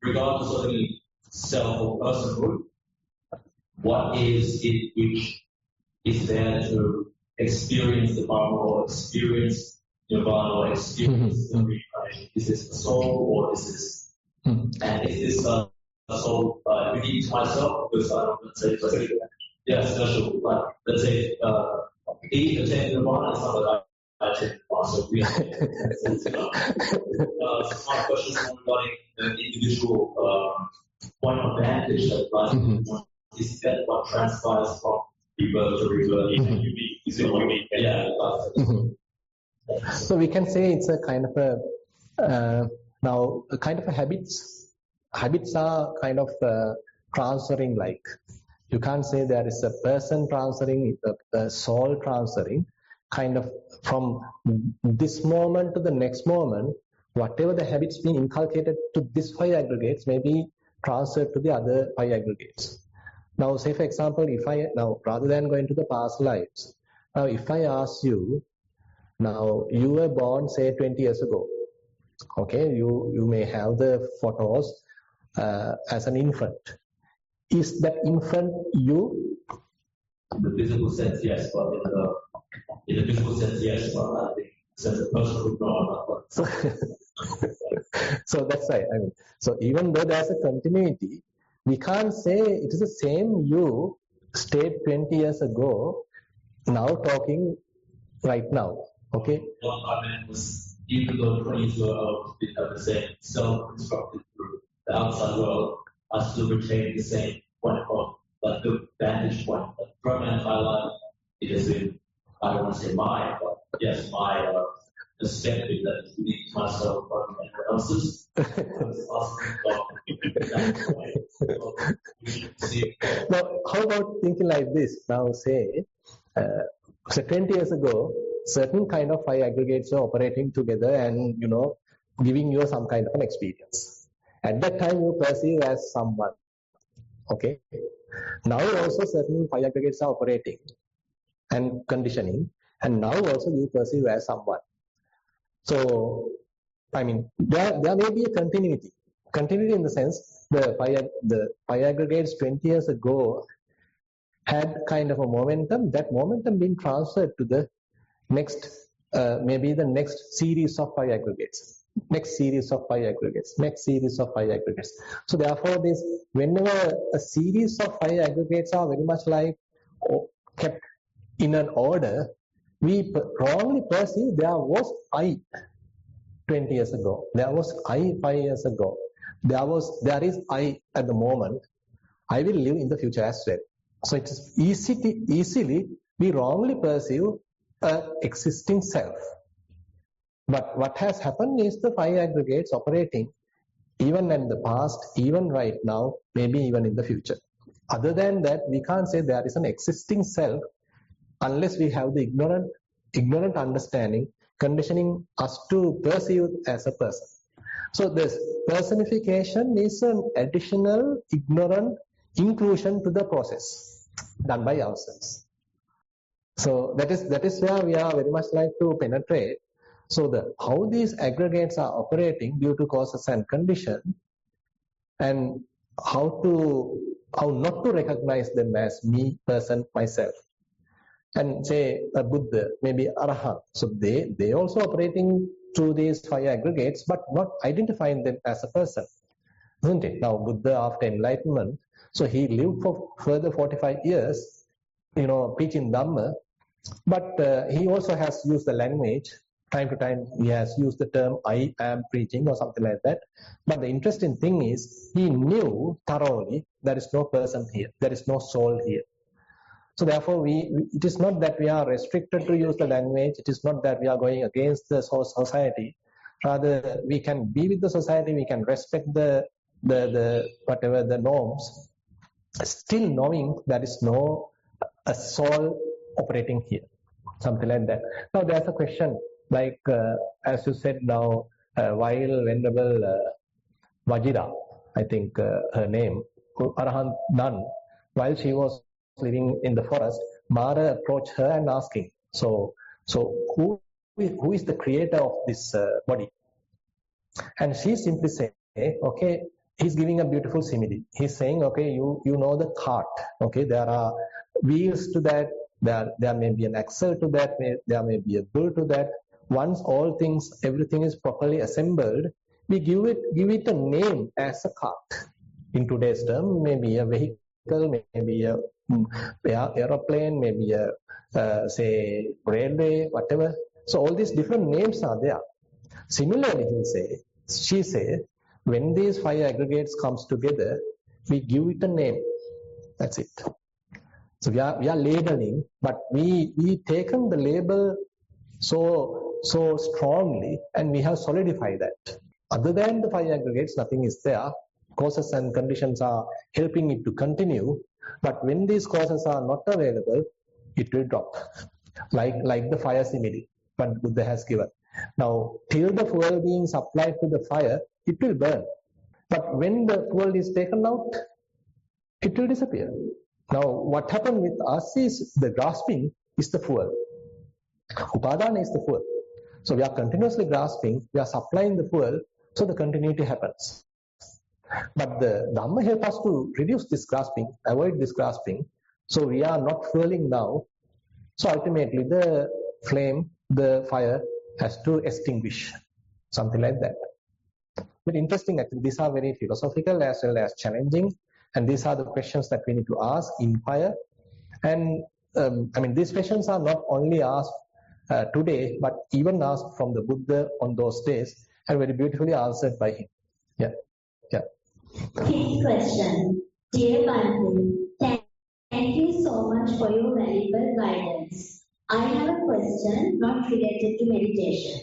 Speaker 5: regardless of any self or personhood? What is it which is there to experience the Dharma or experience Nirvana or experience the reincarnation? Is this a soul or is this, and is this a soul unique to myself? Because I don't, let's say, special, like, let's say, he attained Nirvana is not that I attained Nirvana, so we my question is regarding the individual point of vantage that lies in one. Is that what transpires from rebirth to rebirth? Is it unique? Yeah.
Speaker 1: So we can say it's a kind of a now a kind of a habits. Habits are kind of transferring. Like you can't say there is a person transferring, a soul transferring. Kind of from this moment to the next moment, whatever the habits being inculcated to this 5 aggregates may be transferred to the other 5 aggregates. Now, say for example, if I now rather than going to the past lives, now if I ask you, now you were born say 20 years ago, okay, you may have the photos as an infant. Is that infant you?
Speaker 5: In the physical sense, yes, but in the physical sense, yes, but I think sense of personal no.
Speaker 1: So that's right. I mean, so even though there's a continuity, we can't say it is the same you stayed 20 years ago, now talking right now. Okay?
Speaker 5: What I meant was, even though 20 years ago we have the same self-constructed through the outside world, I still retain the same point of, like the vantage point. Like, from my entire life, it has been, I don't want to say mine, but yes, my perspective that is unique to myself from anyone else's.
Speaker 1: Now, how about thinking like this? Now, say, so 20 years ago, certain kind of 5 aggregates are operating together and, giving you some kind of an experience. At that time, you perceive as someone. Okay? Now, also certain 5 aggregates are operating and conditioning, and now also you perceive as someone. So, I mean, there may be a continuity. Continuity in the sense, the 5 aggregates 20 years ago had kind of a momentum, that momentum being transferred to the next, maybe the next series of 5 aggregates, next series of 5 aggregates, next series of 5 aggregates. So therefore, whenever a series of 5 aggregates are very much like kept in an order, we wrongly perceive there was I 20 years ago, there was I 5 years ago, there is I at the moment, I will live in the future as well. So it is easily we wrongly perceive an existing self. But what has happened is the 5 aggregates operating even in the past, even right now, maybe even in the future. Other than that, we can't say there is an existing self unless we have the ignorant understanding, conditioning us to perceive as a person. So this personification is an additional ignorant inclusion to the process done by ourselves. So that is where we are very much like to penetrate. So how these aggregates are operating due to causes and condition, and how not to recognize them as me, person, myself. And say a Buddha, maybe Arahant. So they also operating through these 5 aggregates, but not identifying them as a person. isn't it? Now, Buddha, after enlightenment, so he lived for further 45 years, preaching Dhamma, but he also has used the language. Time to time, he has used the term "I am preaching" or something like that. But the interesting thing is, he knew thoroughly there is no person here, there is no soul here. So therefore, it is not that we are restricted to use the language. It is not that we are going against the society. Rather, we can be with the society. We can respect the whatever the norms, still knowing there is no a soul operating here, something like that. Now, there's a question like as you said now, while Venerable Vajira, I think her name, Arahant Nun, while she was living in the forest, Mara approached her and asking, so who is the creator of this body? And she simply said, okay, he's giving a beautiful simile. He's saying, okay, you know the cart, okay, there are wheels to that, there may be an axle to that, there may be a bull to that. Once everything is properly assembled, we give it a name as a cart. In today's term, maybe a vehicle, maybe a aeroplane, maybe a say railway, whatever. So all these different names are there. Similarly, she said, when these 5 aggregates comes together, we give it a name. That's it. So we are labeling, but we taken the label so strongly, and we have solidified that. Other than the 5 aggregates, nothing is there. Causes and conditions are helping it to continue, but when these causes are not available, it will drop. Like the fire simile, but Buddha has given. Now, till the fuel being supplied to the fire, it will burn. But when the fuel is taken out, it will disappear. Now, what happened with us is the grasping is the fuel. Upadana is the fuel. So we are continuously grasping, we are supplying the fuel, so the continuity happens. But the Dhamma helps us to reduce this grasping, avoid this grasping. So we are not fueling now. So ultimately the flame, the fire has to extinguish. Something like that. But interesting, actually, these are very philosophical as well as challenging. And these are the questions that we need to ask, inquire. And these questions are not only asked today, but even asked from the Buddha on those days, and very beautifully answered by him. Yeah.
Speaker 2: His question. Dear Bhante, thank you so much for your valuable guidance. I have a question not related to meditation.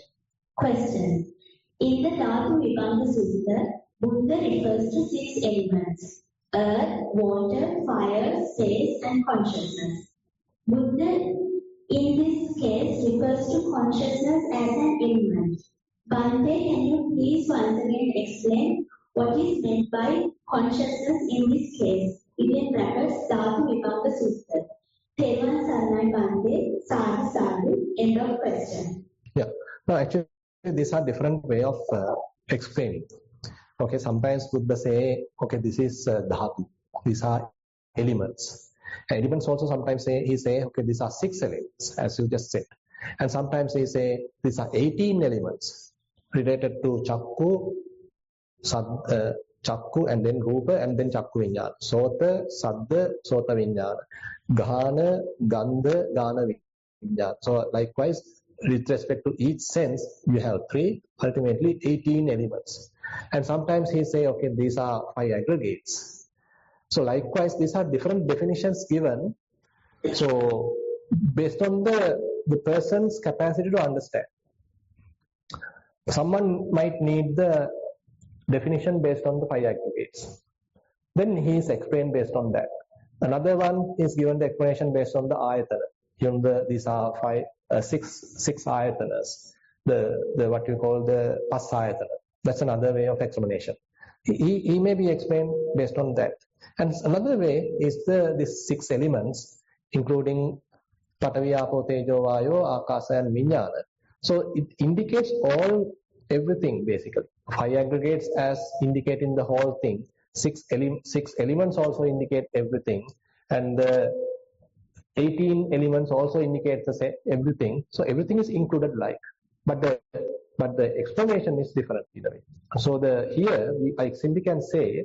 Speaker 2: Question. In the Dhatu Vibhanga Sutta, Buddha refers to 6 elements: earth, water, fire, space, and consciousness. Buddha in this case refers to consciousness as an element. Bhante, can you please once again explain what is meant by consciousness in this case? In brackets, Dhatu Vibhanga Sutta. Thevan Saranai Bhante, Sadhu Sadhu, end of question.
Speaker 1: Yeah. No, actually, these are different way of explaining. Okay, sometimes Buddha say, okay, this is dhatu. These are elements. Elements also sometimes he say, okay, these are 6 elements, as you just said. And sometimes he say, these are 18 elements related to chakku, chakku, and then rupa, and then chakku vinyana. Sota, saddha, sota vinyana. Ghana, gandha, ghana vinyana. So likewise, with respect to each sense, you have 3, ultimately 18 elements. And sometimes he say, okay, these are 5 aggregates. So likewise, these are different definitions given. So based on the person's capacity to understand. Someone might need the definition based on the 5 aggregates. Then he is explained based on that. Another one is given the explanation based on the ayatana. These are 6 ayatanas. The what you call the pasayatana. That's another way of explanation. He may be explained based on that. And another way is these 6 elements, including Patavi, Apo, Tejo, Vayo, Akasa, and Vijnana. So it indicates everything basically. 5 aggregates as indicating the whole thing. 6 elements also indicate everything. And 18 elements also indicate everything. So everything is included like. But the but the explanation is different in a way. So I simply can say,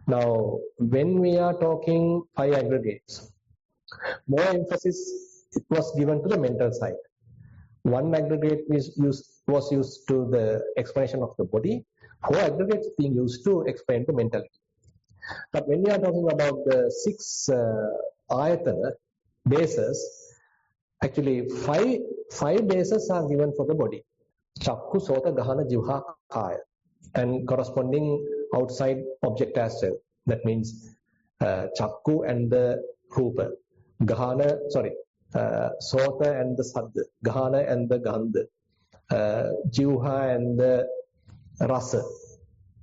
Speaker 1: now when we are talking 5 aggregates, more emphasis was given to the mental side. One aggregate was used to the explanation of the body. 4 aggregates being used to explain the mentality. But when we are talking about the 6 ayatana bases, actually 5 bases are given for the body. Chakku, Sota, Gahana, Jivha, Kaya, and corresponding outside object as well. That means Chakku and the Rupa, Gahana, Sota and the Sadda, Gahana and the Gandha, Jivha and the Rasa,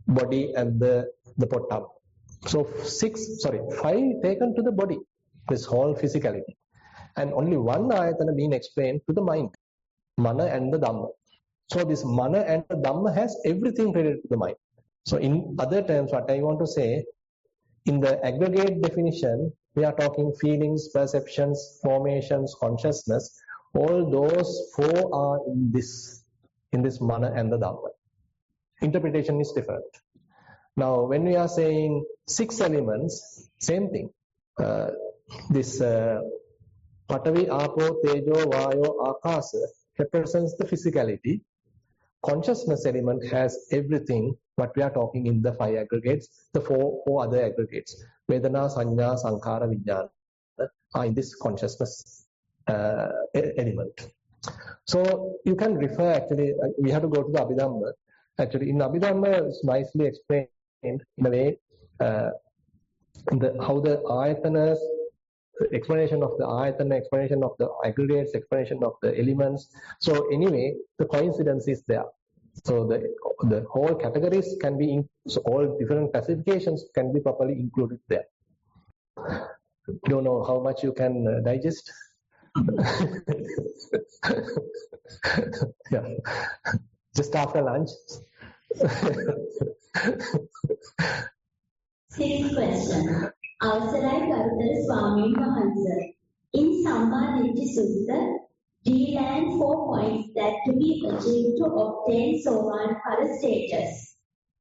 Speaker 1: body and the Pottam. So 5 taken to the body, this whole physicality. And only 1 ayatana being explained to the mind, Mana and the Dhamma. So this Mana and the Dhamma has everything related to the mind. So in other terms, what I want to say, in the aggregate definition, we are talking feelings, perceptions, formations, consciousness. All those 4 are in this Mana and the Dhamma. Interpretation is different. Now, when we are saying 6 elements, same thing. This Patavi, Apo, Tejo, Vayo, Akasa represents the physicality. Consciousness element has everything what we are talking in the 5 aggregates, the 4 other aggregates. Vedana, Sanya, Sankara, Vijnana are in this consciousness element. So you can refer, actually, we have to go to the Abhidhamma. Actually, in Abhidhamma, it's nicely explained in a way how the ayatanas, explanation of the ayatana, explanation of the aggregates, explanation of the elements. So anyway, the coincidence is there. So the whole categories can be, so all different classifications can be properly included there. Don't know how much you can digest. Yeah, just after lunch.
Speaker 2: 6th question. Avsarai Garuthara Swamin Wahanse. In Samma Ditti Sutta, we learn 4 points that to be achieved to obtain Sovan Phala status.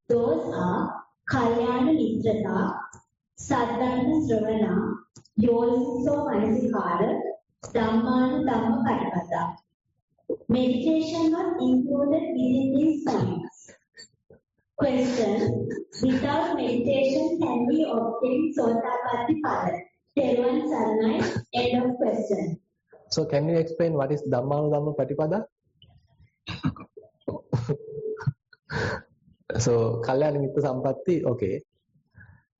Speaker 2: Those are Kalyana Mitrata, Saddharma Sravana, Yoniso Manasikara, Dhammana Dhamma Patipada. Meditation was included within these points. Question: without meditation, can we obtain Sotapatti Phala? Thero Saranai, end of question.
Speaker 1: So can you explain what is Dhammana Dhamma Patipada? So Kalyana Mitra Sampatti, okay.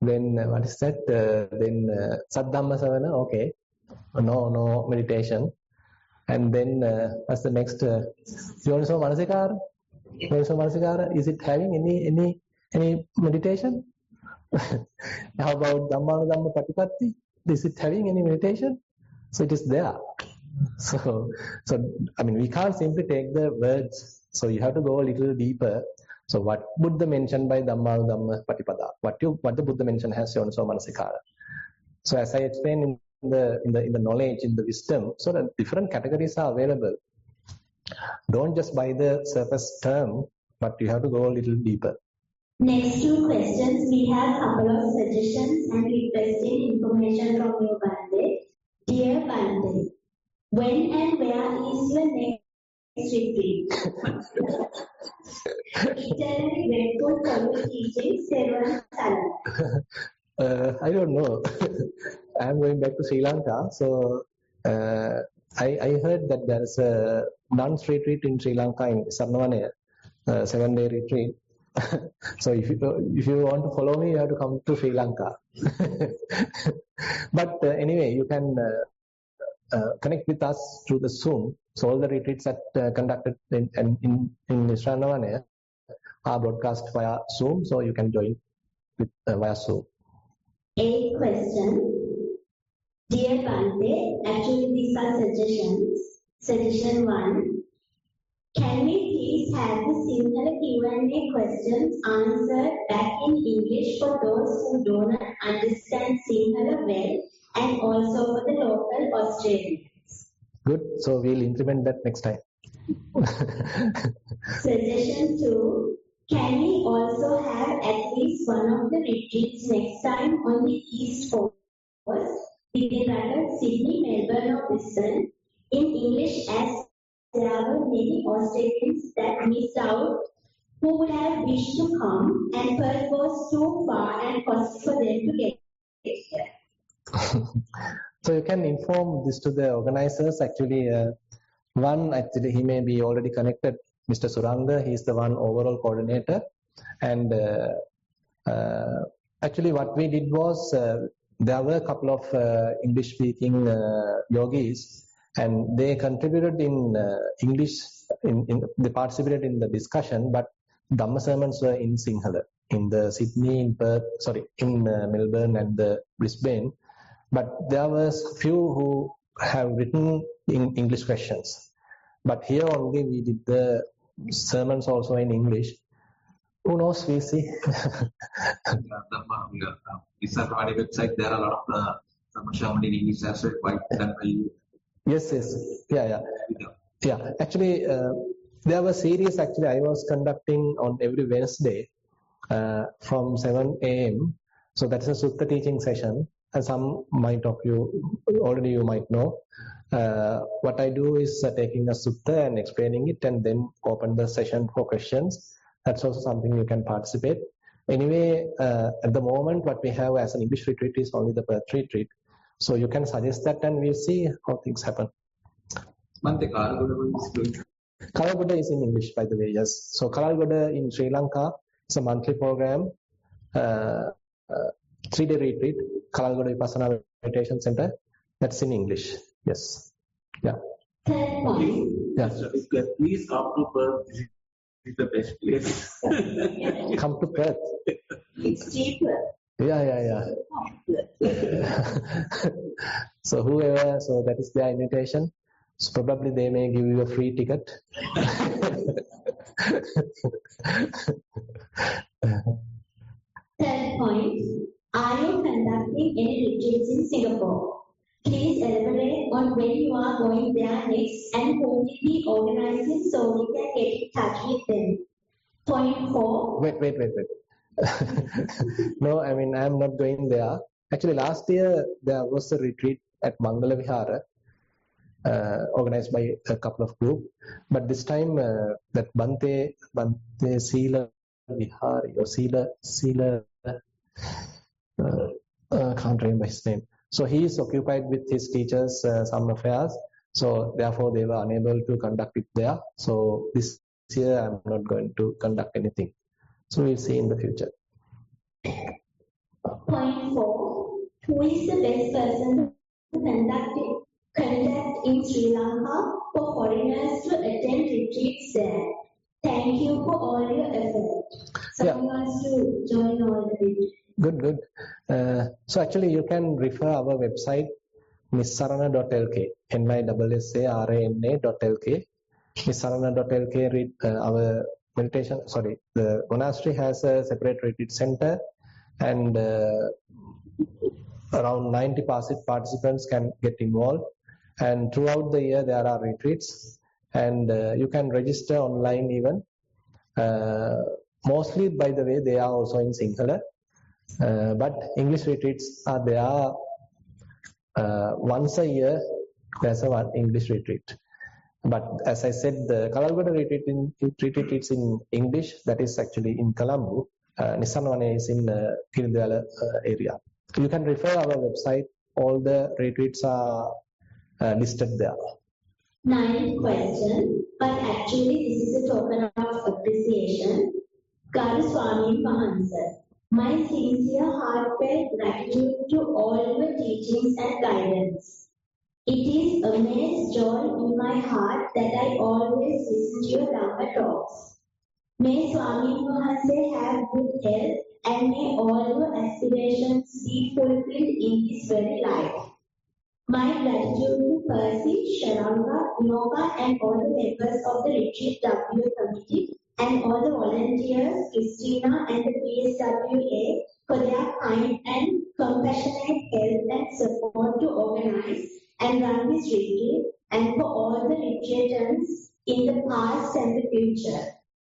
Speaker 1: Then what is that? Then Saddhamma Savana, okay. No meditation. And then what's the next? Yoniso Manasikara. Yoniso Manasikara, is it having any meditation? How about Dhammana Dhamma Patipatti? Is it having any meditation? So it is there. So I mean, we can't simply take the words. So you have to go a little deeper. So what Buddha mentioned by Dhammana Dhamma Patipada? What the Buddha mentioned has Yoniso Manasikara. So as I explained in the knowledge, in the wisdom, so that different categories are available. Don't just buy the surface term, but you have to go a little deeper.
Speaker 2: Next 2 questions, we have a couple of suggestions and requesting information from you, Bande. Dear Bande, when and where is your next retreat? Eternally grateful for your teachings, Thero Saranai.
Speaker 1: I don't know. I'm going back to Sri Lanka. So I heard that there is a nuns retreat in Sri Lanka in Vanaya, 7-day retreat. So if you want to follow me, you have to come to Sri Lanka. But anyway, you can connect with us through the Zoom. So all the retreats that conducted in Nissarana are broadcast via Zoom. So you can join with via Zoom.
Speaker 2: 8th question. Dear Bante, actually these are suggestions. Suggestion 1. Can we please have the Sinhala Q&A questions answered back in English for those who do not understand Sinhala well and also for the local Australians?
Speaker 1: Good. So we'll implement that next time.
Speaker 2: Suggestion 2. Can we also have at least one of the retreats next time on the East Coast, within Sydney, Melbourne or Brisbane, in English, as there were many Australians that missed out who would have wished to come, and Perth was too far and costly for them to get here.
Speaker 1: So you can inform this to the organizers. Actually, he may be already connected. Mr. Suranga, he is the one overall coordinator. And actually what we did was, there were a couple of English-speaking yogis, and they contributed in English, they participated in the discussion, but Dhamma sermons were in Sinhala, in the Sydney, in Melbourne and the Brisbane. But there was few who have written in English questions. But here only we did the sermons also in English. Who knows, we see.
Speaker 4: Nissarana website, there are a lot of Dhamma sermon in English as well, quite done by you.
Speaker 1: Yes. Yeah. Actually, there were series I was conducting on every Wednesday from 7 a.m. So that's a Sutta teaching session. And some of you already might know. What I do is taking a Sutta and explaining it, and then open the session for questions. That's also something you can participate. Anyway, at the moment, what we have as an English retreat is only the Perth retreat. So you can suggest that, and we'll see how things happen. Kalagoda is in English, by the way, yes. So Kalagoda in Sri Lanka is a monthly program, 3-day retreat, Kalagoda Vipassana Meditation Center. That's in English, yes. Yeah.
Speaker 5: Yeah. Please come to Perth. This is the best place.
Speaker 1: Come to Perth.
Speaker 2: It's cheaper.
Speaker 1: Yeah. So that is their invitation. So probably they may give you a free ticket.
Speaker 2: Third point, are you conducting any retreats in Singapore? Please elaborate on when you are going there next and who will be organizing so we can get in touch with them. Point 4.
Speaker 1: Wait. No, I mean, I am not going there. Actually, last year there was a retreat at Mangala Vihara, organized by a couple of groups. But this time, that Bante Sila Vihari or Sila, can't remember his name. So he is occupied with his teachers' some affairs. So therefore, they were unable to conduct it there. So this year, I'm not going to conduct anything. So we'll see in the future.
Speaker 2: Point 4. Who is the best person to conduct in Sri Lanka for foreigners to attend retreats there? Thank you for all your effort. Someone wants to join all the retreats.
Speaker 1: Good. So actually you can refer our website nissarana.lk, nissarana.lk. Nissarana.lk, our meditation, the monastery has a separate retreat center, and around 90 participants can get involved. And throughout the year there are retreats, and you can register online even. Mostly, by the way, they are also in Sinhala. But English retreats are there once a year. There's one English retreat. But as I said, the Kalagoda retreat is in English. That is actually in Colombo. Nissarana is in Kirindala area. You can refer our website. All the retreats are listed there.
Speaker 2: 9th question, but actually this is a token of appreciation. Garu Swami Mahansa. My sincere heartfelt gratitude to all your teachings and guidance. It is immense joy in my heart that I always listen to your Dhamma talks. May Swami Mahansa have good health, and may all your aspirations be fulfilled in this very life. My gratitude to Percy, Sharanga, Inoka, and all the members of the Retreat W committee, and all the volunteers, Christina and the PSWA, for their kind and compassionate help and support to organize and run this retreat, and for all the retreatants in the past and the future.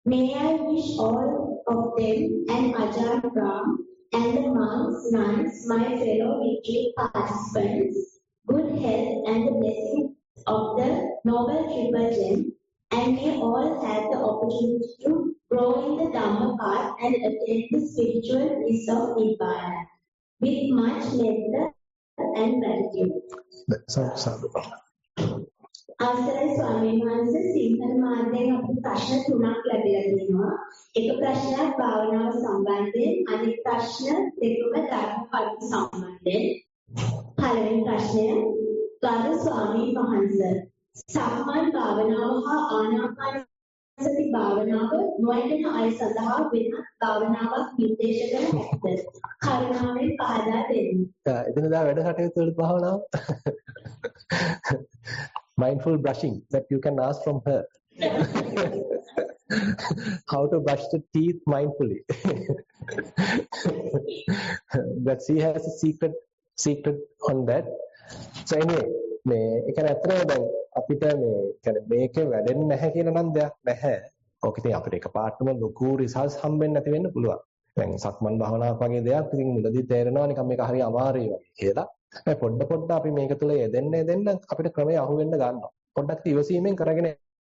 Speaker 2: May I wish all of them and Ajahn Brahm and the monks, nuns, my fellow retreat participants, good health and the blessings of the Noble Triple Gem, and may all have the opportunity to grow in the Dhamma path and attain the spiritual bliss of Nibbana. With much metta and gratitude. අවසරයි ස්වාමීන් වහන්සේ සිංහල මාධ්‍යයෙන් අපිට ප්‍රශ්න 3ක් ලැබිලා තියෙනවා. එක ප්‍රශ්නයක් භාවනාව සම්බන්ධයෙන්, අනෙක් ප්‍රශ්න දෙකම ධර්ම කරුණු සම්බන්ධයෙන්. පළවෙනි ප්‍රශ්නය ගරු ස්වාමීන් වහන්සේ සක්මන් භාවනාව හා ආනාපාන සති භාවනාව නොයන අය සඳහා වෙන භාවනාවක් නිර්දේශ කර හැකිද? කරුණාවෙන් පහදා දෙන්න.
Speaker 1: එදිනදා වැඩ කටයුතු වල භාවනාව mindful brushing that you can ask from her. How to brush the teeth mindfully. But she has a secret on that. So anyway, මේ ඒක ඇත්තටම දැන් අපිට මේ කියන්නේ මේකේ වැඩෙන්නේ නැහැ කියලා නම් දෙයක් නැහැ. ඔක ඉතින් අපිට එකපාරටම ලොකු රිසල්ට්ස් හම්බෙන්නේ නැති වෙන්න පුළුවන්. දැන් සක්මන් භාවනාවක් වගේ දෙයක් ඉතින් මුලදී තේරෙනවා නිකන් මේක හරි අමාරුයි වගේ කියලා. පොඩ්ඩ අපි මේක තුල යෙදෙන්න අපිට ක්‍රමය අහු වෙන්න ගන්නවා. පොඩ්ඩක් ඉවසීමෙන් කරගෙන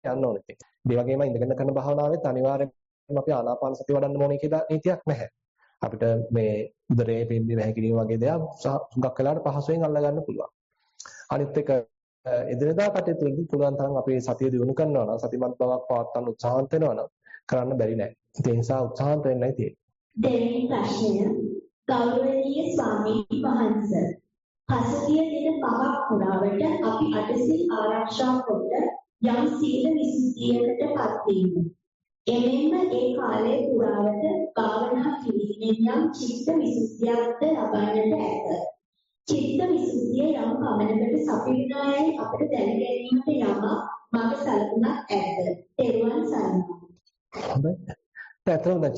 Speaker 1: යන්න ඕනේ ඉතින්. ඒ වගේම ඉඳගෙන කරන භාවනාවෙත් අනිවාර්යෙන්ම අපි ආනාපාන සතිය වඩන්න ඕනේ කියලා නීතියක් නැහැ. අපිට මේ උදරයේ පිම්බීම හැකිලිම වගේ දේවල් හුඟක් වෙලාවට පහසුවෙන් අල්ල ගන්න පුළුවන්. අනිත් එක එදිනදා කටයුතු වලදී පුළුවන් තරම් අපි සතිය දියුණු කරනවා නම් සතිමත් බවක් පවත්වන්න උත්සාහන්ත වෙනවා නම් කරන්න බැරි නෑ. ඒ නිසා උත්සාහන්ත වෙන්නයි තියෙන්නේ.
Speaker 2: දෙවෙනි ප්‍රශ්නය ගෞරවනීය ස්වාමීන් වහන්සේ පසුගිය දින 5ක් පුරාවට අපි අටසිල් ආරක්ෂා කොට යම් සීල විසුද්ධියකටපත් වීම. එමෙන්ම ඒ කාලයේ පුරාවට භාවනා කිරීමෙන් යම් චිත්ත විසුද්ධියක්ද ලබන්නට ඇත. චිත්ත විසුද්ධිය යම් පමණකට සපිරණායයි අපට දැන ගැනීමට යම මඟ සලකුණක් ඇත. තෙරුවන් සරණයි.
Speaker 1: හොඳයි. ඇත්තටම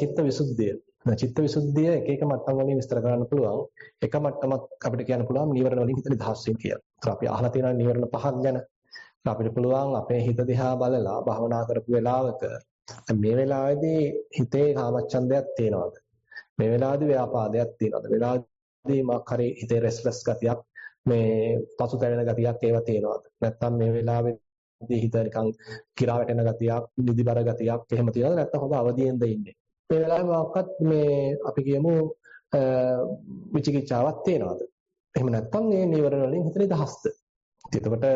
Speaker 1: චිත්ත විසුද්ධිය එක එක මට්ටම් වලින් විස්තර කරන්න පුළුවන්. එක මට්ටමක් අපිට කියන්න පුළුවන් නීවරණ වලින් හිත නිදහස් වීම කියලා. ඒත් අපි අහලා තියෙනවා නීවරණ පහක් ගැන. අපිට පුළුවන් අපේ හිත දිහා බලලා භාවනා කරපු වෙලාවක මේ වෙලාවේදී හිතේ කාමච්ඡන්දයක් තියෙනවද? මේ වෙලාවේදී ව්‍යාපාදයක් තියෙනවද? මේ වෙලාවේදී මාක් හරි හිතේ රෙස්ට්ලස් ගතියක් මේ පසුතැවෙන ගතියක් ඒවා තියෙනවද? නැත්නම් මේ වෙලාවේදී හිත නිකන් කිරා වැටෙන ගතියක්, නිදිබර ගතියක් එහෙම තියෙනවද? නැත්නම් හොඳ අවදියෙන්ද ඉන්නේ? මේ වෙලාවේ මොකක්වත් මේ අපි කියමු විචිකිච්ඡාවක් තියෙනවද? එහෙම නැත්නම් මේ නීවරණ වලින් හිත නිදහස්ද? එතකොට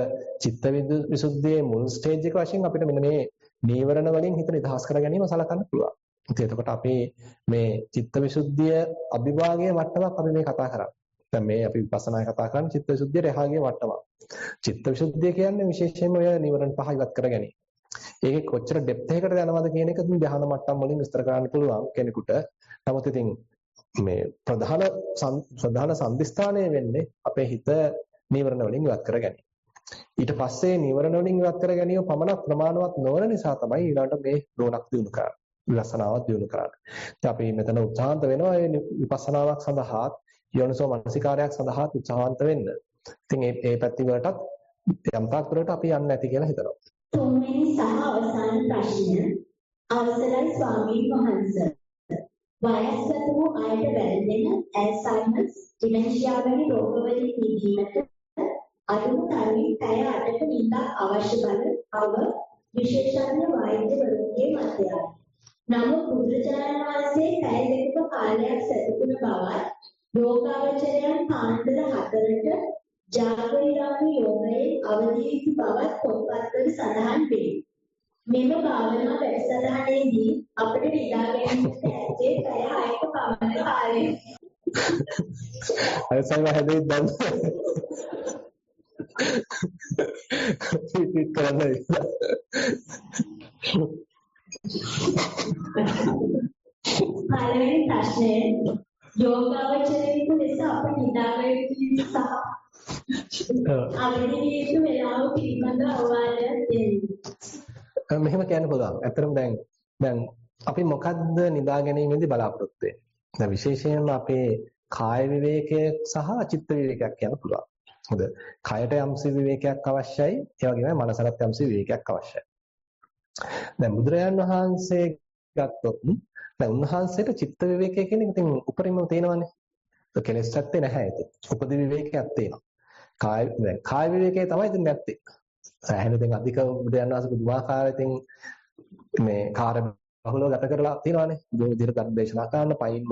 Speaker 1: චිත්ත විසුද්ධියේ මුල් ස්ටේජ් එක වශයෙන් අපිට මෙන්න මේ නීවරණ වලින් හිත නිදහස් කර ගැනීම සලකන්න පුළුවන්. එතකොට අපි මේ චිත්ත විසුද්ධිය අභිභාගයේ මට්ටමක් අපි මේ කතා කරන්නේ. දැන් මේ අපි විපස්සනායි කතා කරන්නේ චිත්ත විසුද්ධිය රහාගේ මට්ටමක්. චිත්ත විසුද්ධිය කියන්නේ විශේෂයෙන්ම ඔය නීවරණ පහ ඉවත් කර ගැනීම. ඒකේ කොච්චර ඩෙප්ත් එකකට යනවද කියන එක ධ්‍යාන මට්ටම් වලින් විස්තර කරන්න පුළුවන් කෙනෙකුට. නමුත් ඉතින් මේ ප්‍රධාන සම්දිස්ථානය වෙන්නේ අපේ හිත නීවරණ වලින් ඉවත් කර ගැනීම. ඊට පස්සේ නීවරණ වලින් ඉවත් කර ගැනීම පමණක් ප්‍රමාණවත් නොවන නිසා තමයි ඊළඟට මේ නුවණක් දිනු කරන්නේ. විපස්සනාවක් දිනු කරන්නේ. ඉතින් අපි මෙතන උත්සාහන්ත වෙනවා මේ විපස්සනාවක් සඳහා යෝනිසෝ මනසිකාරයක් සඳහා උත්සාහන්ත වෙන්න. ඉතින් මේ පැති වලටත් යම් තාක් දුරට අපි යන්නේ නැති කියලා හිතනවා.
Speaker 2: තුන්වෙනි සහ අවසාන ප්‍රශ්නය අවසරයි ස්වාමීන් වහන්සේ. වයස්ගත වූ අයට වැළඳෙන ඇල්සයිමර්ස් ඩිමෙන්ෂියා වැනි රෝගවලින් නිදීමට අඩුම තරමින් පැය 8ක නිින්දක් අවශ්‍ය බව විශේෂඥ වෛද්‍යවරුන්ගේ මතයයි. නමුත් බුදුරජාණන් වහන්සේ පැය 2ක කාලයක් සැතපුණ බවත් යෝගාවචරයන් පාන්දර 4ට ජාගරිකාමි යෝගයේ අවදි වූ බවත් පොත්පත්වල සඳහන් වේ. මෙම භාවනා වැඩසටහනේදී අපිට නිදා ගැනීමට ඇත්තේ පැය 6ක පමණ කාලය.
Speaker 1: අය සමහර හැදෙයි දැන් පිට කරන්නේ.
Speaker 2: පළවෙනි ප්‍රශ්නය යෝගාවචරයෙකු ලෙස අප නිදාගත යුතු සහ අවදි විය යුතු වේලාව පිළිබඳ අවවාදයක් දෙන්න.
Speaker 1: මෙහෙම කියන්න පුළුවන්. ඇත්තටම දැන් අපි මොකද්ද නිදා ගැනීමේදී බලාපොරොත්තු වෙන්නේ? දැන් විශේෂයෙන්ම අපේ කාය විවේකය සහ චිත්ත විවේකයක් කියන්න පුළුවන්. හොඳ. කයට යම්සි විවේකයක් අවශ්‍යයි. ඒ වගේම මනසට යම්සි විවේකයක් අවශ්‍යයි. දැන් බුදුරජාන් වහන්සේ ගත්තොත් දැන් උන්වහන්සේට චිත්ත විවේකය කියන එක ඉතින් උපරිමව තියෙනවානේ. ඒක කෙලෙස් ඇත්තේ නැහැ ඉතින්. උපදි විවේකයක් තියෙනවා. කාය විවේකයේ තමයි ඉතින් නැත්තේ. සෑහෙන ඉතින් අධික බුදුරජාන් වහන්සේ පුදුමාකාර ඉතින් මේ කාර්ය බහුලව ගත කරලා තියෙනවානේ. විදිහට ධර්ම දේශනා කරන්න පයින්ම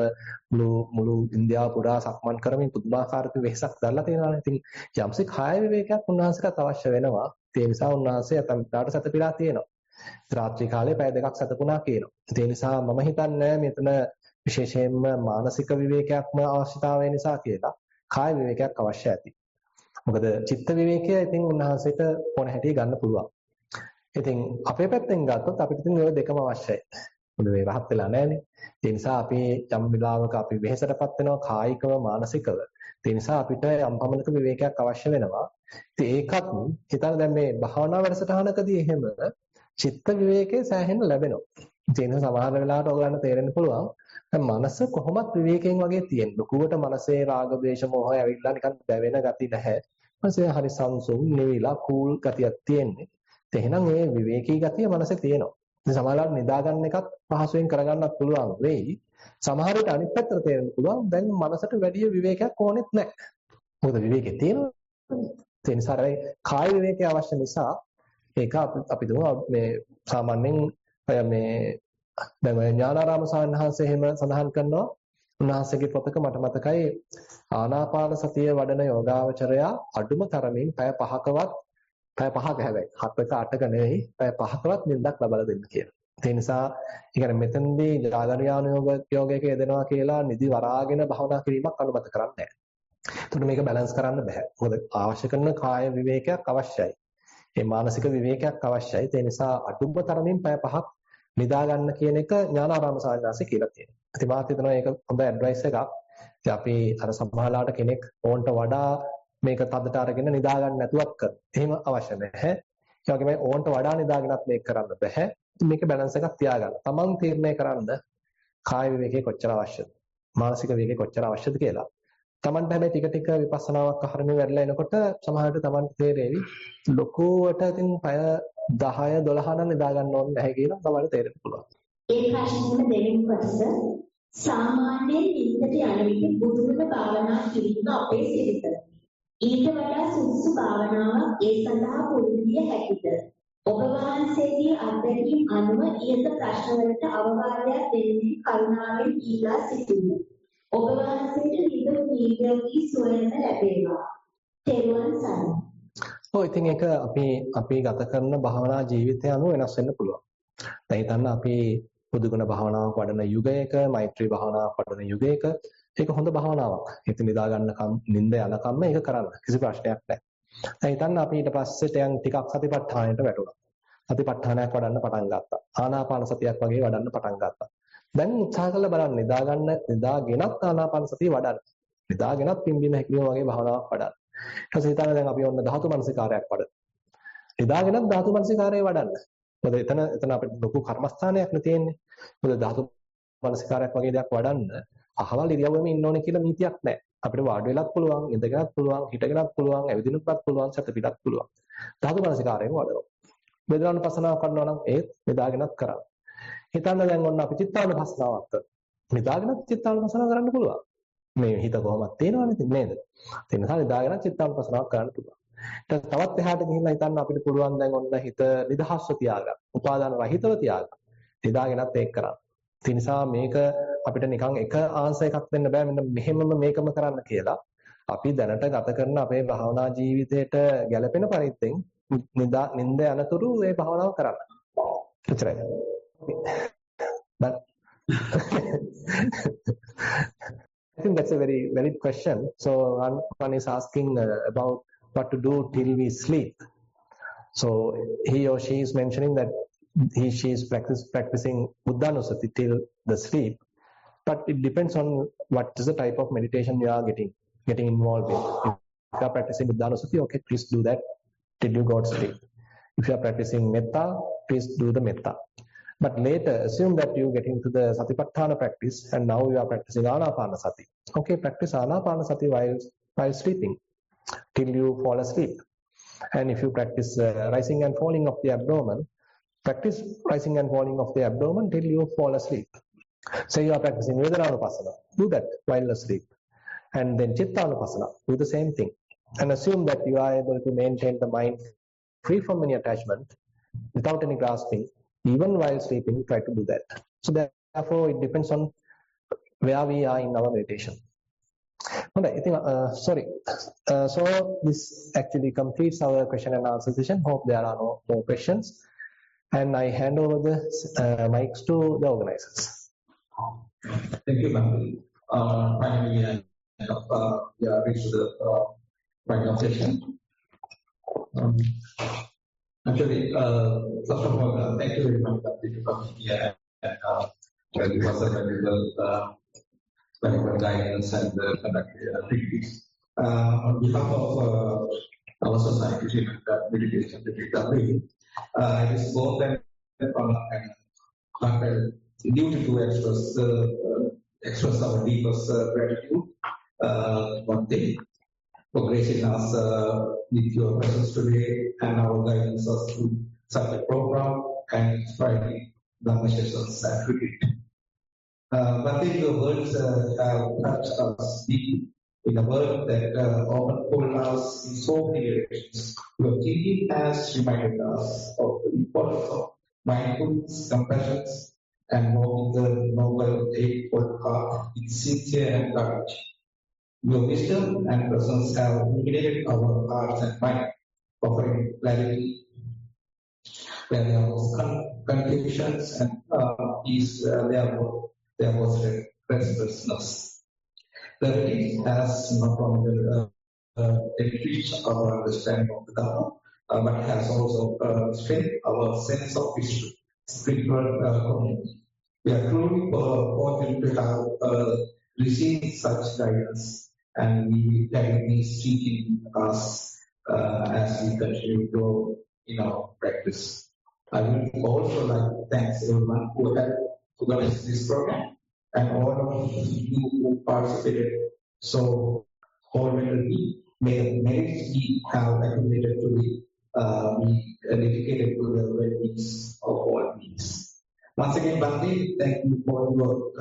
Speaker 1: මුළු ඉන්දියාව පුරා සක්මන් කරමින් පුදුමාකාර වෙහසක් දැල්ලා තියෙනවානේ. ඉතින් යම්සේ කාය විවේකයක් උන්වහන්සේට අවශ්‍ය වෙනවා. ඒ නිසා උන්වහන්සේ අතම් දාට සැතපීලා තියෙනවා. රාත්‍රී කාලේ පැය 2ක් සැතපුණා කියනවා. ඒ නිසා මම හිතන්නේ මෙතන විශේෂයෙන්ම මානසික විවේකයක්ම අවශ්‍යතාවය නිසා කියලා කාය විවේකයක් අවශ්‍ය ඇති. මොකද චිත්ත විවේකය ඉතින් උන්වහන්සේට ඕන හැටි ගන්න පුළුවන්. ඉතින් අපේ පැත්තෙන් ගත්තොත් අපිට ඉතින් ඔය දෙකම අවශ්‍යයි. මොකද මේ රහත් වෙලා නැහැනේ. ඒ නිසා අපි යම් වෙලාවක අපි වෙහෙසටපත් වෙනවා කායිකව මානසිකව. ඒ නිසා අපිට යම් පමණක විවේකයක් අවශ්‍ය වෙනවා. ඉතින් ඒකත් හිතන්න දැන් මේ භාවනා වැඩසටහනකදී එහෙම චිත්ත විවේකයේ සෑහෙන ලැබෙනවා. ඒ නිසා සමහර වෙලාවට ඔයගලන්ට තේරෙන්න පුළුවන් දැන් මනස කොහොමත් විවේකයෙන් වගේ තියෙන. ලකුවට මනසේ රාග දේශ මොහය ඇවිල්ලා නිකන් දැවෙන ගති නැහැ. මනසේ හරි සංසුන් නිවිලා කූල් ගතියක් තියෙන්නේ. එහෙනම් මේ විවේකී ගතිය මනසේ තියෙනවා. ඉතින් සමහරවිට නිදා ගන්න එකත් පහසුවෙන් කරගන්නත් පුළුවන් වෙයි. සමහර විට අනිත් පැත්තට තේරෙන්න පුළුවන් දැන් මනසට වැඩි විවේකයක් ඕනෙත් නැහැ. මොකද විවේකේ තියෙනවා. ඒ නිසා කාය විවේකය අවශ්‍ය නිසා ඒක අපි දුව මේ සාමාන්‍යයෙන් මේ දැන් ඥානාරාම සාන්හන්සේ එහෙම සඳහන් කරනවා. උන්වහන්සේගේ පොතක මට මතකයි ආනාපාන සතිය වඩන යෝගාවචරයා අඩුම තරමින් පැය 5ක හැබැයි 7ක 8ක නෙවෙයි පැය 5කවත් නිින්දක් ලබා දෙන්න කියලා. ඒ නිසා ඉතින් මෙතනදී ජාගරයාන යෝගයක යෙදෙනවා කියලා නිදි වරාගෙන භවනා කිරීමක් අනුමත කරන්නේ නැහැ. එතකොට මේක බැලන්ස් කරන්න බෑ. මොකද අවශ්‍ය කරන කාය විවේකයක් අවශ්‍යයි. ඒ මානසික විවේකයක් අවශ්‍යයි. ඒ නිසා අඩුම තරමින් පැය 5ක් නිදා ගන්න කියන එක ඥානාරාම සාන්නාංශය කියලා තියෙනවා. ඉතින් මාත් හිතනවා ඒක හොඳ ඇඩ්වයිස් එකක්. ඉතින් අපි අර සම්මාලාට කෙනෙක් ඕන්ට වඩා මේක තදට අරගෙන නිදා ගන්න නැතුවක් කර. එහෙම අවශ්‍ය නැහැ. ඒ වගේම ඕන්ට වඩා නිදාගෙනත් මේක කරන්න බෑ. මේක බැලන්ස් එකක් තියාගන්න. තමන් තීරණය කරන්න කාය විවේකේ කොච්චර අවශ්‍යද? මානසික විවේකේ කොච්චර අවශ්‍යද කියලා. තමන්ට හැබැයි ටික ටික විපස්සනාවක් අහරමින් වැඩලා එනකොට සමහරවිට තමන්ට තේරෙවි ලොකුවට ඉතින් පැය 10 12 නම් නිදා ගන්න ඕනේ නැහැ කියලා තමන්ට තේරෙන්න පුළුවන්.
Speaker 2: ඒ ප්‍රශ්නෙට දෙවෙනි කොටස සාමාන්‍යයෙන් නිින්දට යන විට බුදුගුණ භාවනා කිරීම අපේ සිරිත. ඊට වඩා සුදුසු භාවනාවක් ඒ සඳහා පුරුදු විය හැකිද? ඔබ වහන්සේගේ අත්දැකීම් අනුව ඊට ප්‍රශ්නවලට අවවාදයක් දෙන්නේ කරුණාවෙන් ඉල්ලා සිටිමි. ඔබ වහන්සේට නිරෝගී සුවයම ලැබේවා. තෙරුවන් සරණයි.
Speaker 1: ඔය ඉතින් ඒක අපි ගත කරන භාවනා ජීවිතය අනුව වෙනස් වෙන්න පුළුවන්. දැන් හිතන්න අපි බුදුගුණ භාවනාවක් වඩන යුගයක, මෛත්‍රී භාවනාවක් වඩන යුගයක ඒක හොඳ භාවනාවක්. හිත නිදා ගන්නකම්, නිින්ද යනකම් මේක කරන්න කිසි ප්‍රශ්නයක් නැහැ. දැන් හිතන්න අපි ඊට පස්සේ ටිකක් සතිපට්ඨානයට වැටුණා. සතිපට්ඨානයක් වඩන්න පටන් ගත්තා. ආනාපාන සතියක් වගේ වඩන්න පටන් ගත්තා. දැන් උත්සාහ කරලා බලන්න නිදාගෙනත් ආනාපාන සතිය වඩන්න. නිදාගෙනත් පිම්බීම හැකිලිම වගේ භාවනාවක් වඩන්න. ඊට පස්සේ හිතන්න දැන් අපි ඔන්න ධාතු මනසිකාරයක් වඩන. නිදාගෙනත් ධාතු මනසිකාරය වඩන්න. මොකද එතන අපිට ලොකු කර්මස්ථානයක් නේ තියෙන්නේ. මොකද ධාතු මනසිකාරයක් වගේ දෙයක් වඩන්න අහවල් ඉරියව්වෙම ඉන්න ඕනේ කියලා නීතියක් නැහැ. අපිට වාඩි වෙලත් පුළුවන්, ඉඳගෙනත් පුළුවන්, හිටගෙනත් පුළුවන්, ඇවිදින්නත් පුළුවන්, සැතපීලත් පුළුවන්. ධාතු මනසිකාරයෙන් වඩනවා. වේදනානුපස්සනාව කරනවා නම් ඒත් නිදාගෙනත් කරන්න. හිතන්න දැන් ඔන්න අපි චිත්තානුපස්සනාවක් කරා. නිදාගෙනත් චිත්තානුපස්සනාව කරන්න පුළුවන්. මේ හිත කොහොමද තියෙනවනේ නේද? ඒ නිසා නිදාගෙනත් චිත්තානුපස්සනාවක් කරන්න පුළුවන්. තවත් එහාට ගිහිල්ලා හිතන්න අපිට පුළුවන් දැන් ඔන්න හිත නිදහස්ව තියාගන්න. උපාදාන රහිතව තියාගන්න. නිදාගෙනත් ඒක කරන්න. ඒ නිසා මේක අපිට නිකන් එක ආන්සර් එකක් දෙන්න බෑ මෙන්න මෙහෙමම මේකම කරන්න කියලා. අපි දැනට ගත කරන අපේ භාවනා ජීවිතයට ගැළපෙන පරිද්දෙන් නිින්ද යනතුරු මේ භාවනාව කරන්න. එච්චරයි. But I think that's a very valid question. So one is asking about what to do till we sleep. So he or she is mentioning that she is practicing Buddhanusati till the sleep. But it depends on what is the type of meditation you are getting involved in. If you are practicing Buddhanusati, okay, please do that till you go to sleep. If you are practicing Metta, please do the Metta. But later, assume that you get into the Satipatthana practice and now you are practicing Anapanasati. Okay, practice Anapanasati while sleeping till you fall asleep. And if you practice rising and falling of the abdomen, Practice rising and falling of the abdomen till you fall asleep. Say you are practicing Vedananupasana, do that while asleep. And then Chittanupasana, do the same thing. And assume that you are able to maintain the mind free from any attachment, without any grasping. Even while sleeping, try to do that. So therefore, it depends on where we are in our meditation. Alright, I think, so this actually completes our question and answer session. Hope there are no more questions. And I hand over the mics to the organizers.
Speaker 4: Thank you, Bhante. Finally, we are reached the final session. Actually, first of all, thank you very much for coming here and give us a valuable guidance and conduct activities. On behalf of our society, meditation retreat, it is both an duty to express our deepest gratitude. One thing for gracing us with your presence today and our guidance us through such a program and inspiring Dhamma sessions and retreat. But in your words have touched us deeply in a world that often pulled us in so many directions. Your teaching has reminded us of the importance of mindfulness, compassion, and walking the noble eightfold path with sincere and courage. Your wisdom and presence have illuminated our hearts and mind, offering clarity where there was confusions and peace there was restlessness. The retreat has not only enriched our understanding of the Dhamma, but has also strengthened our sense of spiritual community. We are truly fortunate to have received such guidance, and we directly seeking us as we continue to grow in our practice. I would also like to thank everyone who helped organize this program and all of you who participated so wholeheartedly. May the merits we have accumulated to be dedicated to the well-being of all beings. Once again, Bhante, thank you for your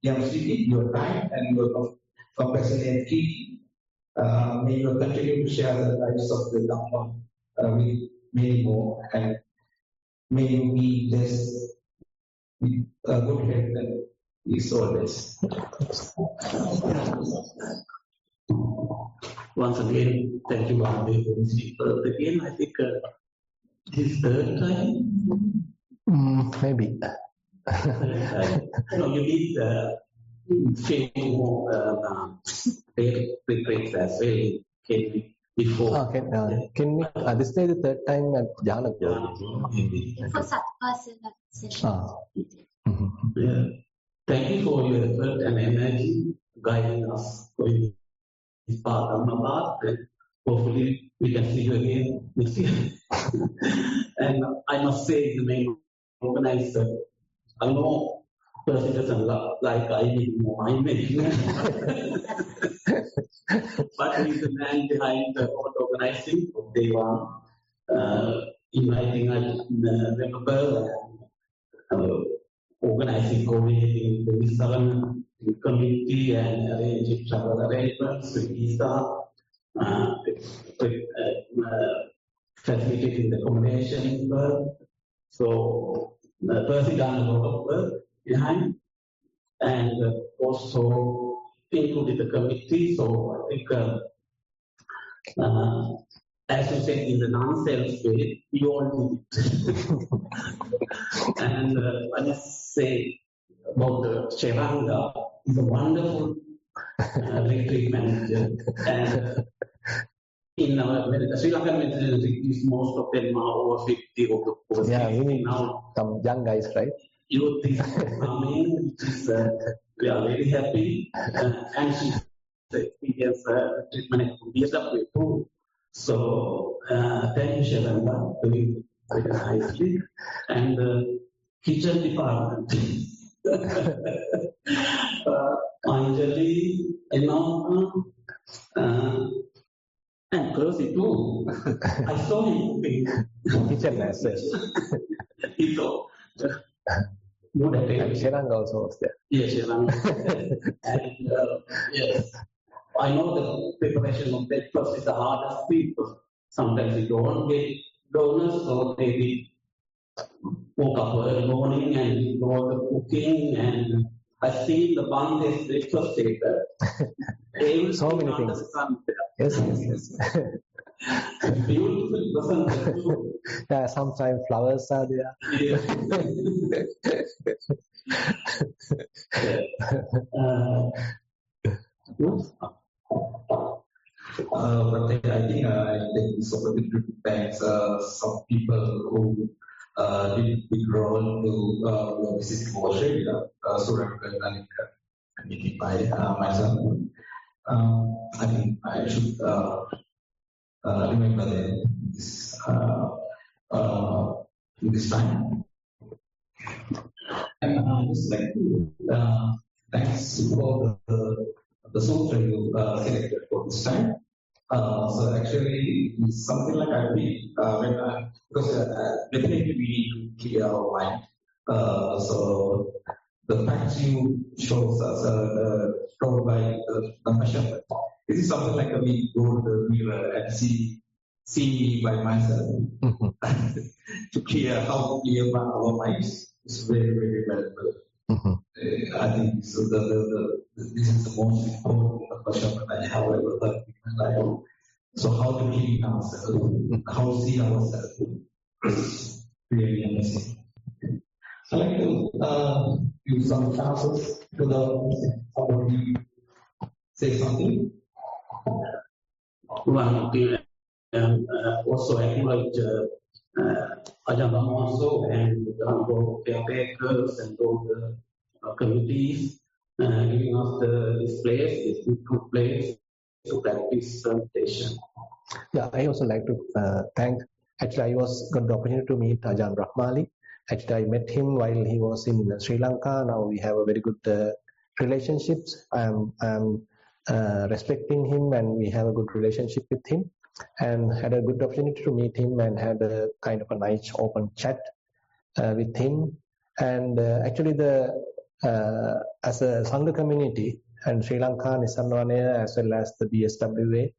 Speaker 4: your time and your compassionate teaching. May you continue to share the lives of the Dhamma with many more, and may you be blessed with good health and peace always.
Speaker 6: Once again, thank you, Bhante, for visiting Perth again. I think this third time.
Speaker 1: Maybe.
Speaker 6: No, you did few more retreats as well. Before.
Speaker 1: Can we, this is the third time at Jhana.
Speaker 7: For Satpasana session.
Speaker 6: Yeah. Thank you for your effort and energy guiding us going this path, Dhamma path, and hopefully we can see you again next year. And I must say, the main organizer, I know person doesn't like I need more mind management. But he's the man behind the whole organizing of day one, inviting us member and organizing, coordinating the Nissarana committee and arranging travel arrangements with visa, facilitating the accommodation in Perth. So the person done a lot of work behind, and also included the committee. So I think, as you said, in the non-self way, we all did it. And I must say about the Sheranga, he's a wonderful retreat manager. And in our Sri Lankan meditation retreats, most of them are over 50 or over 60 now.
Speaker 1: Some young guys, right?
Speaker 6: Youth is coming, which is, we are very happy. And she's experienced treatment from BSW too. So, thank you, Sheranga, doing very nicely. And the kitchen department. Anjali, and Percy too. I saw him cooking.
Speaker 1: Kitchen master.
Speaker 6: He thought good at
Speaker 1: And
Speaker 6: it.
Speaker 1: Sheranga also was there.
Speaker 6: Yes, and yes, I know the preparation of breakfast is the hardest thing because sometimes you don't get donors, so maybe woke up early morning and do all the cooking, and I see the Bangladesh breakfast table.
Speaker 1: So many
Speaker 6: under
Speaker 1: things.
Speaker 6: the sun.
Speaker 1: Yes, yes, yes.
Speaker 6: Beautiful, doesn't it?
Speaker 1: Yeah, sometimes flowers are there.
Speaker 6: Yes.
Speaker 4: But I think I take this opportunity to thank some people who did a big role to visit Australia, Suranka and meeting by myself. I think I should remember them this time. And I just like to thanks for the software you selected for this time. So actually, it's something like I feel because definitely we need to clear our mind. So the facts you shows us told by the measurement. This is something like we go to the mirror and see by myself to clear how clear our minds is very very valuable. I think so this is the most important question I have ever heard in my life. So how to clean ourselves, how to see ourselves, really amazing. I'd like to use some chances to somebody say something.
Speaker 6: One thing, also acknowledge Ajahn Brahmaso and all the caretakers and all the committees giving us this place, this beautiful place to practice meditation.
Speaker 1: Yeah, I also like to thank. Actually, I got the opportunity to meet Ajahn Brahmali. Actually, I met him while he was in Sri Lanka. Now we have a very good relationships. I'm respecting him, and we have a good relationship with him. And had a good opportunity to meet him and had a kind of a nice open chat with him. And actually, as a Sangha community and Sri Lanka, Nissarana, as well as the BSWA,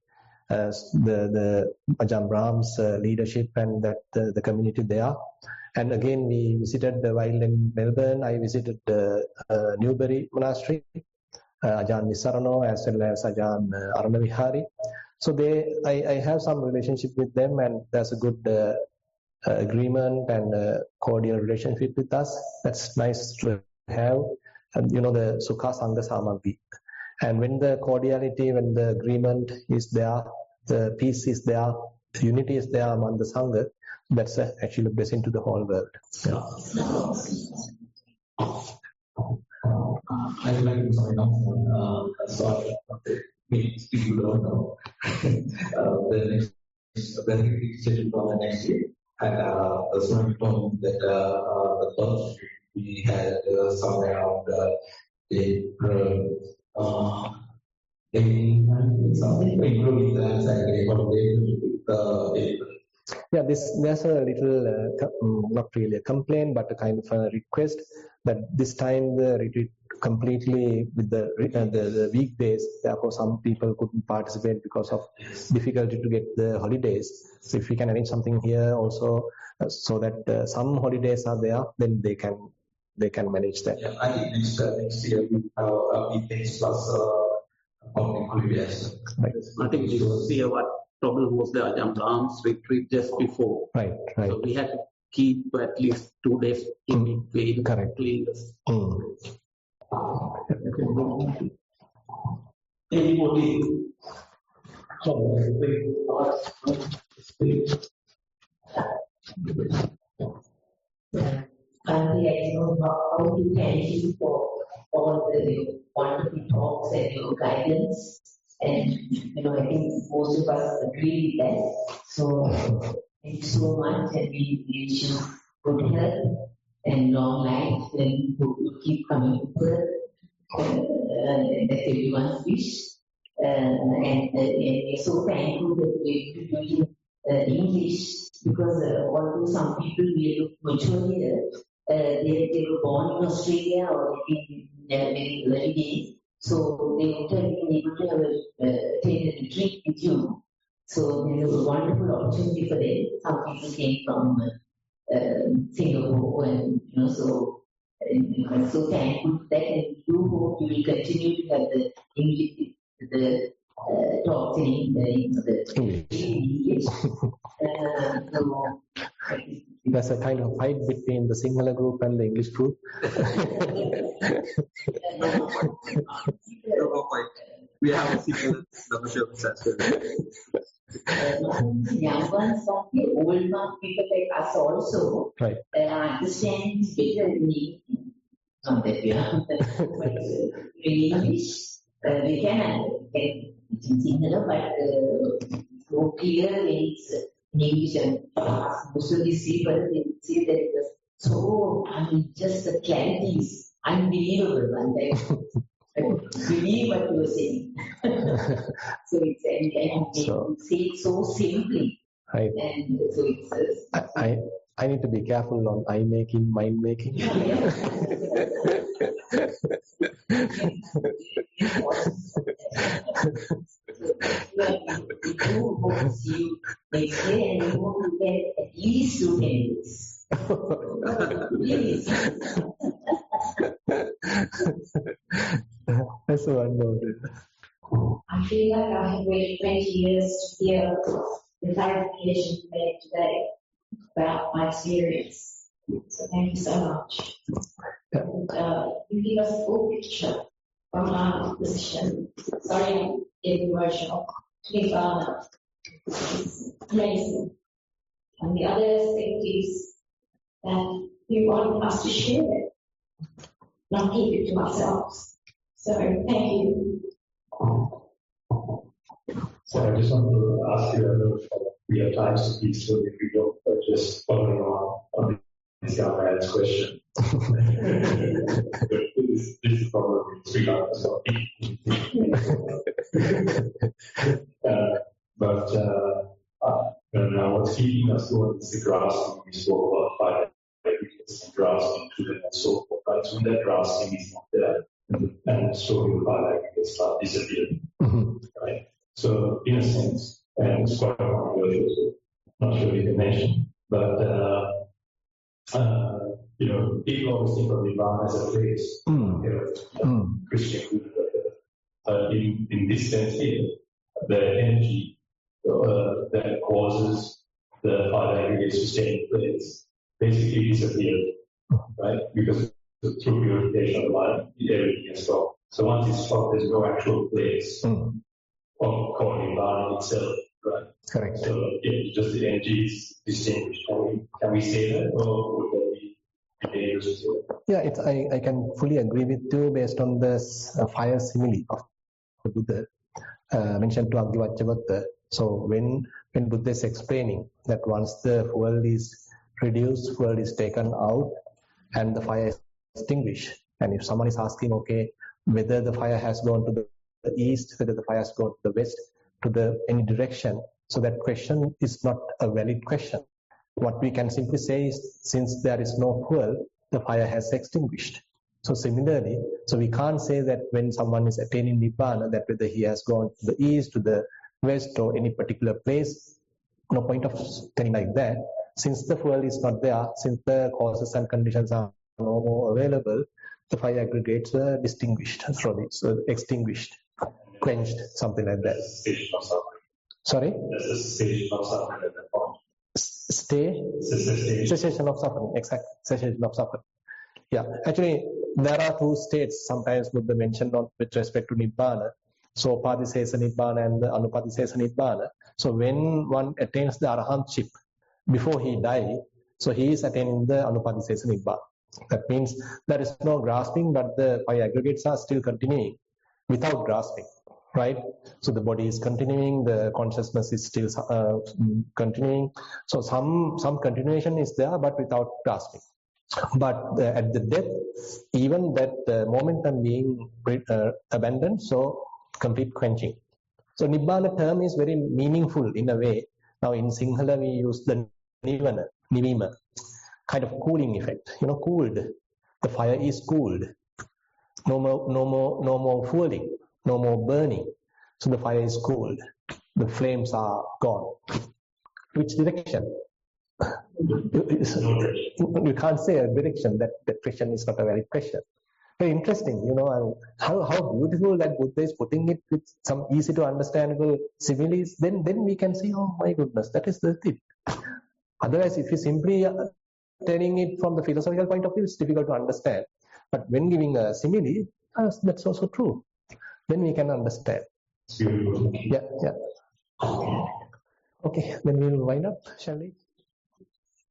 Speaker 1: the Ajahn Brahm's leadership and the community there. And again, we visited while in Melbourne. I visited Newbury Monastery, Ajahn Nissarana, as well as Ajahn Aranavihari. So I have some relationship with them, and there's a good agreement and cordial relationship with us. That's nice to have. And the Sukha Sangha Samaggi. And when the cordiality, when the agreement is there, the peace is there, the unity is there among the Sangha, that's actually a blessing to the whole world. Yeah.
Speaker 4: I would like to sign off. Sorry, people don't know. The next session for the next year. And someone told me that the Perth we had somewhere around April, something, including the Saturday holiday.
Speaker 1: Yeah, there's a little, not really a complaint, but a kind of a request that this time the retreat completely with the weekdays. Therefore, some people couldn't participate because of difficulty to get the holidays. So if we can arrange something here also, so that some holidays are there, then they can manage that.
Speaker 4: Yeah, I think next year we have weekdays plus public holidays.
Speaker 1: Right.
Speaker 6: I think we will see what problem was the Ajahn Brahm's retreat just before.
Speaker 1: Right.
Speaker 6: So we had to keep at least 2 days in between.
Speaker 1: Correct.
Speaker 6: Anybody?
Speaker 3: I know how you thank you for all the wonderful talks and your guidance. And I think most of us agree with that. So thank you so much, and we wish you good health and long life, and you keep coming to Perth. That's everyone's wish. And we're so thankful that we're doing English because although some people may look mature here, they were born in Australia or in their very early days, so they would have been able to have taken a retreat with you. So there was a wonderful opportunity for them. Some people came from Singapore, and so I'm so thankful for that, and we do hope you will continue to have the English, the talks in the English.
Speaker 1: There's a kind of fight between the Sinhala group and the English group.
Speaker 5: We have a similar membership as well.
Speaker 3: Young ones, but the old ones, people like us also,
Speaker 1: Right.
Speaker 3: understand better in English. Not that we are, but in English, we can understand it in Sinhala, but more clear it's in English. And most of these people, they would say that it was so, just the clarity is unbelievable. And I believe what you are saying. So it's, and you say it so simply.
Speaker 1: Right.
Speaker 3: And so it's.
Speaker 1: I need to be careful on eye making, mind making.
Speaker 3: We do hope to see you next day, and we hope to get at least 2 candidates. Please.
Speaker 1: That's a wonderful.
Speaker 7: I feel like I have waited 20 years to hear the clarification you made today about my experience. So thank you so much.
Speaker 1: Yeah.
Speaker 7: And, you give us a full picture from our position. Sorry, I'm getting emotional. Nissarana. It's amazing. And the other aspect is that we want us to share it, not keep it to ourselves. So thank you.
Speaker 8: So I just want to ask you, I don't know if we have time to speak, so if we don't, but just following on this young man's question. this is probably Sri Lanka, so what's keeping us going is the grasping. We spoke about fire, and grasping to them and so forth, right? So when that grasping is not there, and slowly the fire start disappearing, right? So in a sense, and it's quite controversial, not sure you can mention, but people always think of Nirvana as a place, Christian, in this sense here, the energy that causes the fire aggregates to stay in place basically disappears, right? Because through purification of the mind, everything is stopped. So once it's stopped, there's no actual place of calling Nirvana itself, right?
Speaker 1: Correct.
Speaker 8: So just the energy is distinguished. Can we say that, or would that be dangerous to say that?
Speaker 1: Yeah, I can fully agree with you based on this fire simile of Buddha mentioned to Aggiwacchavatta. So when Buddha is explaining that once the fuel is reduced, fuel is taken out, and the fire is extinguished, and if someone is asking, okay, whether the fire has gone to the east, whether the fire has gone to the west, to any direction, so that question is not a valid question. What we can simply say is, since there is no fuel, the fire has extinguished. So similarly, so we can't say that when someone is attaining Nibbana, that whether he has gone to the east, to the west, or any particular place, no point of telling like that. Since the fuel is not there, since the causes and conditions are no more available, the fire aggregates are distinguished, so extinguished, quenched, something like that.
Speaker 8: Cessation of suffering.
Speaker 1: Sorry?
Speaker 8: There's a cessation of suffering at that point.
Speaker 1: Cessation of suffering, exact cessation of suffering. Yeah, actually, there are two states sometimes Buddha mentioned with respect to Nibbana. So, Padisesa Nibbana and the Anupadisesa Nibbana. So, when one attains the Arahantship before he dies, so he is attaining the Anupadisesa Nibbana. That means there is no grasping, but the fire aggregates are still continuing without grasping, right? So the body is continuing, the consciousness is still continuing. So some continuation is there, but without grasping. But at the death, even that momentum being abandoned, so complete quenching. So Nibbana term is very meaningful in a way. Now in Sinhala we use the nivima, kind of cooling effect. Cooled. The fire is cooled. No more fueling, no more burning. So the fire is cooled. The flames are gone. Which direction? You can't say a direction. That question is not a valid question. Very interesting, how beautiful that Buddha is putting it with some easy to understandable similes. Then we can see, oh my goodness, that is the thing. Otherwise, if you simply telling it from the philosophical point of view, it's difficult to understand. But when giving a simile, that's also true. Then we can understand. Yeah. Okay, then we'll wind up, shall we?